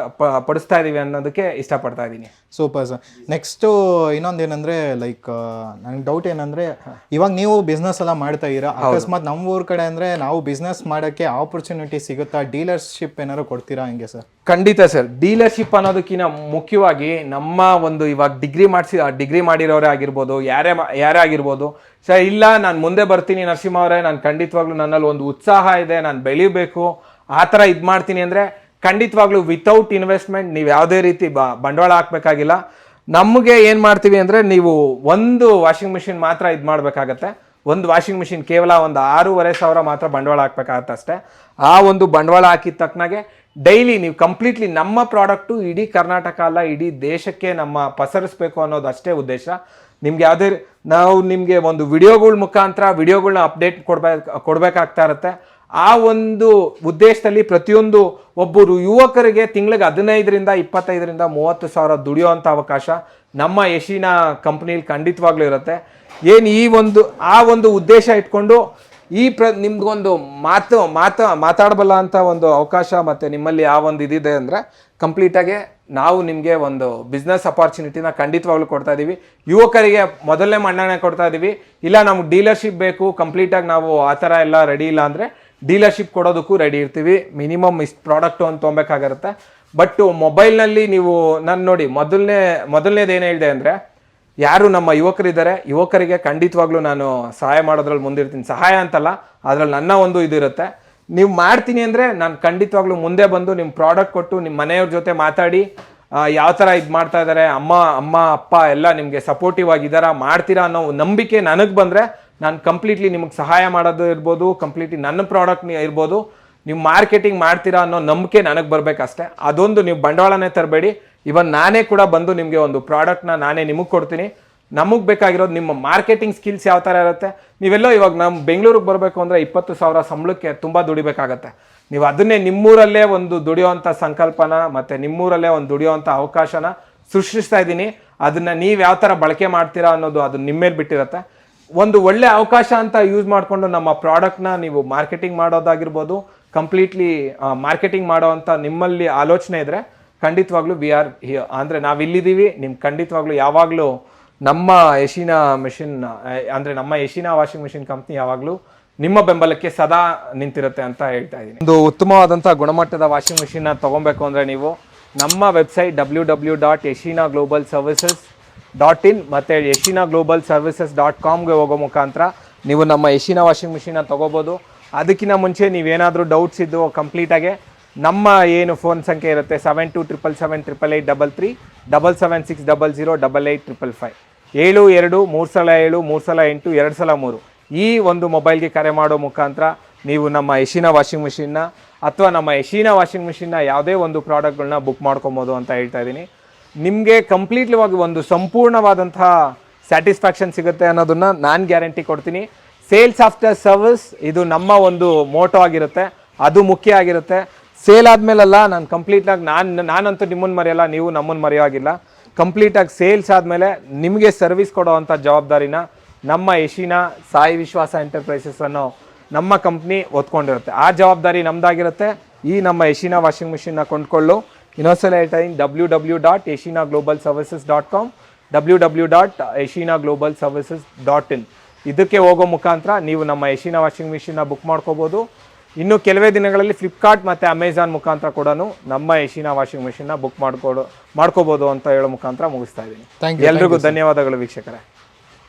ಪಡಿಸ್ತಾ ಇದೀವಿ ಅನ್ನೋದಕ್ಕೆ ಇಷ್ಟಪಡ್ತಾ ಇದ್ದೀನಿ. Super sir. ನೆಕ್ಸ್ಟ್ ಇನ್ನೊಂದೇನಂದ್ರೆ ಲೈಕ್ ನಂಗೆ ಡೌಟ್ ಏನಂದ್ರೆ ಇವಾಗ ನೀವು ಬಿಸ್ನೆಸ್ ಎಲ್ಲ ಮಾಡ್ತಾ ಇದ್ದೀರಾ, ಅಕಸ್ಮಾತ್ ನಮ್ಮ ಊರ್ ಕಡೆ ಅಂದ್ರೆ ನಾವು ಬಿಸ್ನೆಸ್ ಮಾಡಕ್ಕೆ ಆಪರ್ಚುನಿಟಿ ಸಿಗುತ್ತಾ? ಡೀಲರ್ಶಿಪ್ ಏನಾದ್ರು ಕೊಡ್ತೀರಾ ಹೆಂಗೆ ಸರ್? ಖಂಡಿತ ಸರ್. ಡೀಲರ್ಶಿಪ್ ಅನ್ನೋದಕ್ಕಿಂತ ಮುಖ್ಯವಾಗಿ ನಮ್ಮ ಒಂದು ಇವಾಗ ಡಿಗ್ರಿ ಮಾಡಿರೋರೇ ಆಗಿರ್ಬೋದು, ಯಾರೇ ಆಗಿರ್ಬೋದು, ಸರ್ ಇಲ್ಲ ನಾನು ಮುಂದೆ ಬರ್ತೀನಿ ನರಸಿಂಹ ಅವರೇ, ನಾನು ಖಂಡಿತವಾಗ್ಲೂ ನನ್ನಲ್ಲಿ ಒಂದು ಉತ್ಸಾಹ ಇದೆ, ನಾನು ಬೆಳಿಬೇಕು, ಆ ಥರ ಇದು ಮಾಡ್ತೀನಿ ಅಂದರೆ ಖಂಡಿತವಾಗ್ಲೂ ವಿತೌಟ್ ಇನ್ವೆಸ್ಟ್ಮೆಂಟ್ ನೀವು ಯಾವುದೇ ರೀತಿ ಬಂಡವಾಳ ಹಾಕ್ಬೇಕಾಗಿಲ್ಲ. ನಮಗೆ ಏನು ಮಾಡ್ತೀವಿ ಅಂದರೆ ನೀವು ಒಂದು ವಾಷಿಂಗ್ ಮಿಷಿನ್ ಮಾತ್ರ ಇದು ಮಾಡಬೇಕಾಗತ್ತೆ. ಒಂದು ವಾಷಿಂಗ್ ಮಿಷಿನ್ ಕೇವಲ ಒಂದು 6500 ಮಾತ್ರ ಬಂಡವಾಳ ಹಾಕ್ಬೇಕಾಗತ್ತೆ ಅಷ್ಟೇ. ಆ ಒಂದು ಬಂಡವಾಳ ಹಾಕಿದ ತಕ್ಕನಾಗೆ ಡೈಲಿ ನೀವು ಕಂಪ್ಲೀಟ್ಲಿ ನಮ್ಮ ಪ್ರಾಡಕ್ಟು ಇಡೀ ಕರ್ನಾಟಕ ಅಲ್ಲ ಇಡೀ ದೇಶಕ್ಕೆ ನಮ್ಮ ಪಸರಿಸ್ಬೇಕು ಅನ್ನೋದು ಅಷ್ಟೇ ಉದ್ದೇಶ. ನಿಮ್ಗೆ ಯಾವುದೇ ನಾವು ನಿಮಗೆ ಒಂದು ವಿಡಿಯೋಗಳ ಮುಖಾಂತರ ವಿಡಿಯೋಗಳನ್ನ ಅಪ್ಡೇಟ್ ಕೊಡಬೇಕಾಗ್ತಾ ಇರುತ್ತೆ. ಆ ಒಂದು ಉದ್ದೇಶದಲ್ಲಿ ಪ್ರತಿಯೊಂದು ಒಬ್ಬರು ಯುವಕರಿಗೆ ತಿಂಗಳಿಗೆ 15ರಿಂದ 25ರಿಂದ 30 ಸಾವಿರ ದುಡಿಯೋವಂಥ ಅವಕಾಶ ನಮ್ಮ ಎಶಿನಾ ಕಂಪ್ನಿಲಿ ಖಂಡಿತವಾಗ್ಲೂ ಇರುತ್ತೆ. ಏನು ಆ ಒಂದು ಉದ್ದೇಶ ಇಟ್ಕೊಂಡು ನಿಮ್ಗೊಂದು ಮಾತಾಡಬಲ್ಲ ಅಂತ ಒಂದು ಅವಕಾಶ ಮತ್ತು ನಿಮ್ಮಲ್ಲಿ ಆ ಒಂದು ಇದಿದೆ ಅಂದರೆ ಕಂಪ್ಲೀಟಾಗಿ ನಾವು ನಿಮಗೆ ಒಂದು ಬಿಸ್ನೆಸ್ ಅಪಾರ್ಚುನಿಟಿನ ಖಂಡಿತವಾಗ್ಲೂ ಕೊಡ್ತಾ ಇದ್ದೀವಿ. ಯುವಕರಿಗೆ ಮೊದಲನೇ ಮನ್ನಣೆ ಕೊಡ್ತಾ ಇದ್ದೀವಿ. ಇಲ್ಲ ನಮ್ಗೆ ಡೀಲರ್ಶಿಪ್ ಬೇಕು, ಕಂಪ್ಲೀಟಾಗಿ ನಾವು ಆ ಥರ ಎಲ್ಲ ರೆಡಿ ಇಲ್ಲ ಅಂದರೆ ಡೀಲರ್ಶಿಪ್ ಕೊಡೋದಕ್ಕೂ ರೆಡಿ ಇರ್ತೀವಿ. ಮಿನಿಮಮ್ ಇಷ್ಟು ಪ್ರಾಡಕ್ಟು ಅಂತ ತೊಗೊಬೇಕಾಗಿರುತ್ತೆ. ಬಟ್ ಮೊಬೈಲ್ನಲ್ಲಿ ನೀವು ನಾನು ನೋಡಿ ಮೊದಲನೇದು ಏನು ಹೇಳಿದೆ ಅಂದರೆ ಯಾರು ನಮ್ಮ ಯುವಕರಿದ್ದಾರೆ ಯುವಕರಿಗೆ ಖಂಡಿತವಾಗ್ಲೂ ನಾನು ಸಹಾಯ ಮಾಡೋದ್ರಲ್ಲಿ ಮುಂದಿರ್ತೀನಿ. ಸಹಾಯ ಅಂತಲ್ಲ, ಅದ್ರಲ್ಲಿ ನನ್ನ ಒಂದು ಇದಿರುತ್ತೆ. ನೀವು ಮಾಡ್ತೀನಿ ಅಂದರೆ ನಾನು ಖಂಡಿತವಾಗ್ಲೂ ಮುಂದೆ ಬಂದು ನಿಮ್ಮ ಪ್ರಾಡಕ್ಟ್ ಕೊಟ್ಟು ನಿಮ್ಮ ಮನೆಯವ್ರ ಜೊತೆ ಮಾತಾಡಿ ಯಾವ ಥರ ಇದು ಮಾಡ್ತಾ ಇದ್ದಾರೆ, ಅಮ್ಮ ಅಪ್ಪ ಎಲ್ಲ ನಿಮಗೆ ಸಪೋರ್ಟಿವ್ ಆಗಿದ್ದಾರಾ, ಮಾಡ್ತೀರಾ ಅನ್ನೋ ನಂಬಿಕೆ ನನಗೆ ಬಂದರೆ ನಾನು ಕಂಪ್ಲೀಟ್ಲಿ ನಿಮಗೆ ಸಹಾಯ ಮಾಡೋದು ಇರ್ಬೋದು, ಕಂಪ್ಲೀಟ್ಲಿ ನನ್ನ ಪ್ರಾಡಕ್ಟ್ ಇರ್ಬೋದು, ನೀವು ಮಾರ್ಕೆಟಿಂಗ್ ಮಾಡ್ತೀರಾ ಅನ್ನೋ ನಂಬಿಕೆ ನನಗೆ ಬರಬೇಕಷ್ಟೇ. ಅದೊಂದು ನೀವು ಬಂಡವಾಳನೇ ತರಬೇಡಿ. ಇವನ್ ನಾನೇ ಕೂಡ ಬಂದು ನಿಮಗೆ ಒಂದು ಪ್ರಾಡಕ್ಟ್ನ ನಾನೇ ನಿಮಗೆ ಕೊಡ್ತೀನಿ. ನಮಗೆ ಬೇಕಾಗಿರೋದು ನಿಮ್ಮ ಮಾರ್ಕೆಟಿಂಗ್ ಸ್ಕಿಲ್ಸ್ ಯಾವ ಥರ ಇರುತ್ತೆ. ನೀವೆಲ್ಲೋ ಇವಾಗ ನಮ್ಮ ಬೆಂಗಳೂರಿಗೆ ಬರಬೇಕು ಅಂದರೆ 20,000 ಸಂಬಳಕ್ಕೆ ತುಂಬ ದುಡಿಬೇಕಾಗತ್ತೆ. ನೀವು ಅದನ್ನೇ ನಿಮ್ಮೂರಲ್ಲೇ ಒಂದು ದುಡಿಯೋವಂಥ ಸಂಕಲ್ಪನ ಮತ್ತು ನಿಮ್ಮೂರಲ್ಲೇ ಒಂದು ದುಡಿಯೋವಂಥ ಅವಕಾಶನ ಸೃಷ್ಟಿಸ್ತಾ ಇದ್ದೀನಿ. ಅದನ್ನು ನೀವು ಯಾವ ಥರ ಬಳಕೆ ಮಾಡ್ತೀರಾ ಅನ್ನೋದು ಅದು ನಿಮ್ಮ ಮೇಲೆ ಬಿಟ್ಟಿರುತ್ತೆ. ಒಂದು ಒಳ್ಳೆ ಅವಕಾಶ ಅಂತ ಯೂಸ್ ಮಾಡಿಕೊಂಡು ನಮ್ಮ ಪ್ರಾಡಕ್ಟ್ನ ನೀವು ಮಾರ್ಕೆಟಿಂಗ್ ಮಾಡೋದಾಗಿರ್ಬೋದು, ಕಂಪ್ಲೀಟ್ಲಿ ಮಾರ್ಕೆಟಿಂಗ್ ಮಾಡೋವಂಥ ನಿಮ್ಮಲ್ಲಿ ಆಲೋಚನೆ ಇದ್ದರೆ ಖಂಡಿತವಾಗ್ಲೂ ಅಂದರೆ ನಾವಿಲ್ಲಿದ್ದೀವಿ. ನಿಮ್ಗೆ ಖಂಡಿತವಾಗ್ಲೂ ಯಾವಾಗಲೂ ನಮ್ಮ ಎಶಿನಾ ಮಿಷಿನ್ ಅಂದರೆ ನಮ್ಮ ಎಶಿನಾ ವಾಷಿಂಗ್ ಮಿಷಿನ್ ಕಂಪ್ನಿ ಯಾವಾಗಲೂ ನಿಮ್ಮ ಬೆಂಬಲಕ್ಕೆ ಸದಾ ನಿಂತಿರುತ್ತೆ ಅಂತ ಹೇಳ್ತಾ ಇದ್ದೀನಿ. ಒಂದು ಉತ್ತಮವಾದಂಥ ಗುಣಮಟ್ಟದ ವಾಷಿಂಗ್ ಮಿಷಿನ್ನ ತೊಗೊಬೇಕು ಅಂದರೆ ನೀವು ನಮ್ಮ ವೆಬ್ಸೈಟ್ www.eshinaglobalservices.in ಮತ್ತು eshinaglobalservices.comಗೆ ಹೋಗೋ ಮುಖಾಂತರ ನೀವು ನಮ್ಮ ಎಶಿನಾ ವಾಷಿಂಗ್ ಮಿಷಿನ್ನ ತೊಗೋಬೋದು. ಅದಕ್ಕಿಂತ ಮುಂಚೆ ನೀವೇನಾದರೂ ಡೌಟ್ಸ್ ಇದ್ದು ಕಂಪ್ಲೀಟಾಗಿ ನಮ್ಮ ಏನು ಫೋನ್ ಸಂಖ್ಯೆ ಇರುತ್ತೆ 7277788833 776008855 72 ಈ ಒಂದು ಮೊಬೈಲ್ಗೆ ಕರೆ ಮಾಡೋ ಮುಖಾಂತರ ನೀವು ನಮ್ಮ ಎಶಿನಾ ವಾಷಿಂಗ್ ಮಿಷಿನ್ನ ಅಥವಾ ನಮ್ಮ ಎಶಿನಾ ವಾಷಿಂಗ್ ಮಿಷಿನ್ನ ಯಾವುದೇ ಒಂದು ಪ್ರಾಡಕ್ಟ್ಗಳನ್ನ ಬುಕ್ ಮಾಡ್ಕೊಬೋದು ಅಂತ ಹೇಳ್ತಾ ಇದ್ದೀನಿ. ನಿಮಗೆ ಕಂಪ್ಲೀಟ್ಲಿವಾಗಿ ಒಂದು ಸಂಪೂರ್ಣವಾದಂತಹ ಸ್ಯಾಟಿಸ್ಫ್ಯಾಕ್ಷನ್ ಸಿಗುತ್ತೆ ಅನ್ನೋದನ್ನು ನಾನು ಗ್ಯಾರಂಟಿ ಕೊಡ್ತೀನಿ. ಸೇಲ್ಸ್ ಆಫ್ಟರ್ ಸರ್ವಿಸ್ ಇದು ನಮ್ಮ ಒಂದು ಮೋಟೋ ಆಗಿರುತ್ತೆ, ಅದು ಮುಖ್ಯ ಆಗಿರುತ್ತೆ. ಸೇಲ್ ಆದಮೇಲಲ್ಲ ನಾನು ಕಂಪ್ಲೀಟಾಗಿ ನಾನಂತೂ ನಿಮ್ಮನ್ನು ಮರೆಯಲ್ಲ, ನೀವು ನಮ್ಮನ್ನು ಮರೆಯೋ ಆಗಿಲ್ಲ. ಕಂಪ್ಲೀಟಾಗಿ ಸೇಲ್ಸ್ ಆದಮೇಲೆ ನಿಮಗೆ ಸರ್ವಿಸ್ ಕೊಡೋವಂಥ ಜವಾಬ್ದಾರಿನ ನಮ್ಮ ಯಶಿನ ಸಾಯಿ ವಿಶ್ವಾಸ ಎಂಟರ್ಪ್ರೈಸಸ್ ಅನ್ನೋ ನಮ್ಮ ಕಂಪ್ನಿ ಒತ್ಕೊಂಡಿರುತ್ತೆ. ಆ ಜವಾಬ್ದಾರಿ ನಮ್ದಾಗಿರುತ್ತೆ. ಈ ನಮ್ಮ ಯಶಿನ ವಾಷಿಂಗ್ ಮಿಷಿನ್ನ ಕೊಂಡ್ಕೊಳ್ಳು. ಇನ್ನೊಂದ್ಸಲ ಹೇಳ್ತೀನಿ, www.yeshinaglobalservices.com, www.yeshinaglobalservices.in ಇದಕ್ಕೆ ಹೋಗೋ ಮುಖಾಂತರ ನೀವು ನಮ್ಮ ಯಶಿನ ವಾಷಿಂಗ್ ಮಿಷಿನ್ನ ಬುಕ್ ಮಾಡ್ಕೋಬೋದು. ಇನ್ನು ಕೆಲವೇ ದಿನಗಳಲ್ಲಿ ಫ್ಲಿಪ್ಕಾರ್ಟ್ ಮತ್ತು ಅಮೆಝಾನ್ ಮುಖಾಂತರ ಕೂಡ ನಮ್ಮ ಯಶಿನ ವಾಷಿಂಗ್ ಮಿಷಿನ್ನ ಬುಕ್ ಮಾಡ್ಕೋಬೋದು ಅಂತ ಹೇಳೋ ಮುಖಾಂತರ ಮುಗಿಸ್ತಾ ಇದ್ದೀನಿ. ಎಲ್ರಿಗೂ ಧನ್ಯವಾದಗಳು ವೀಕ್ಷಕರೇ.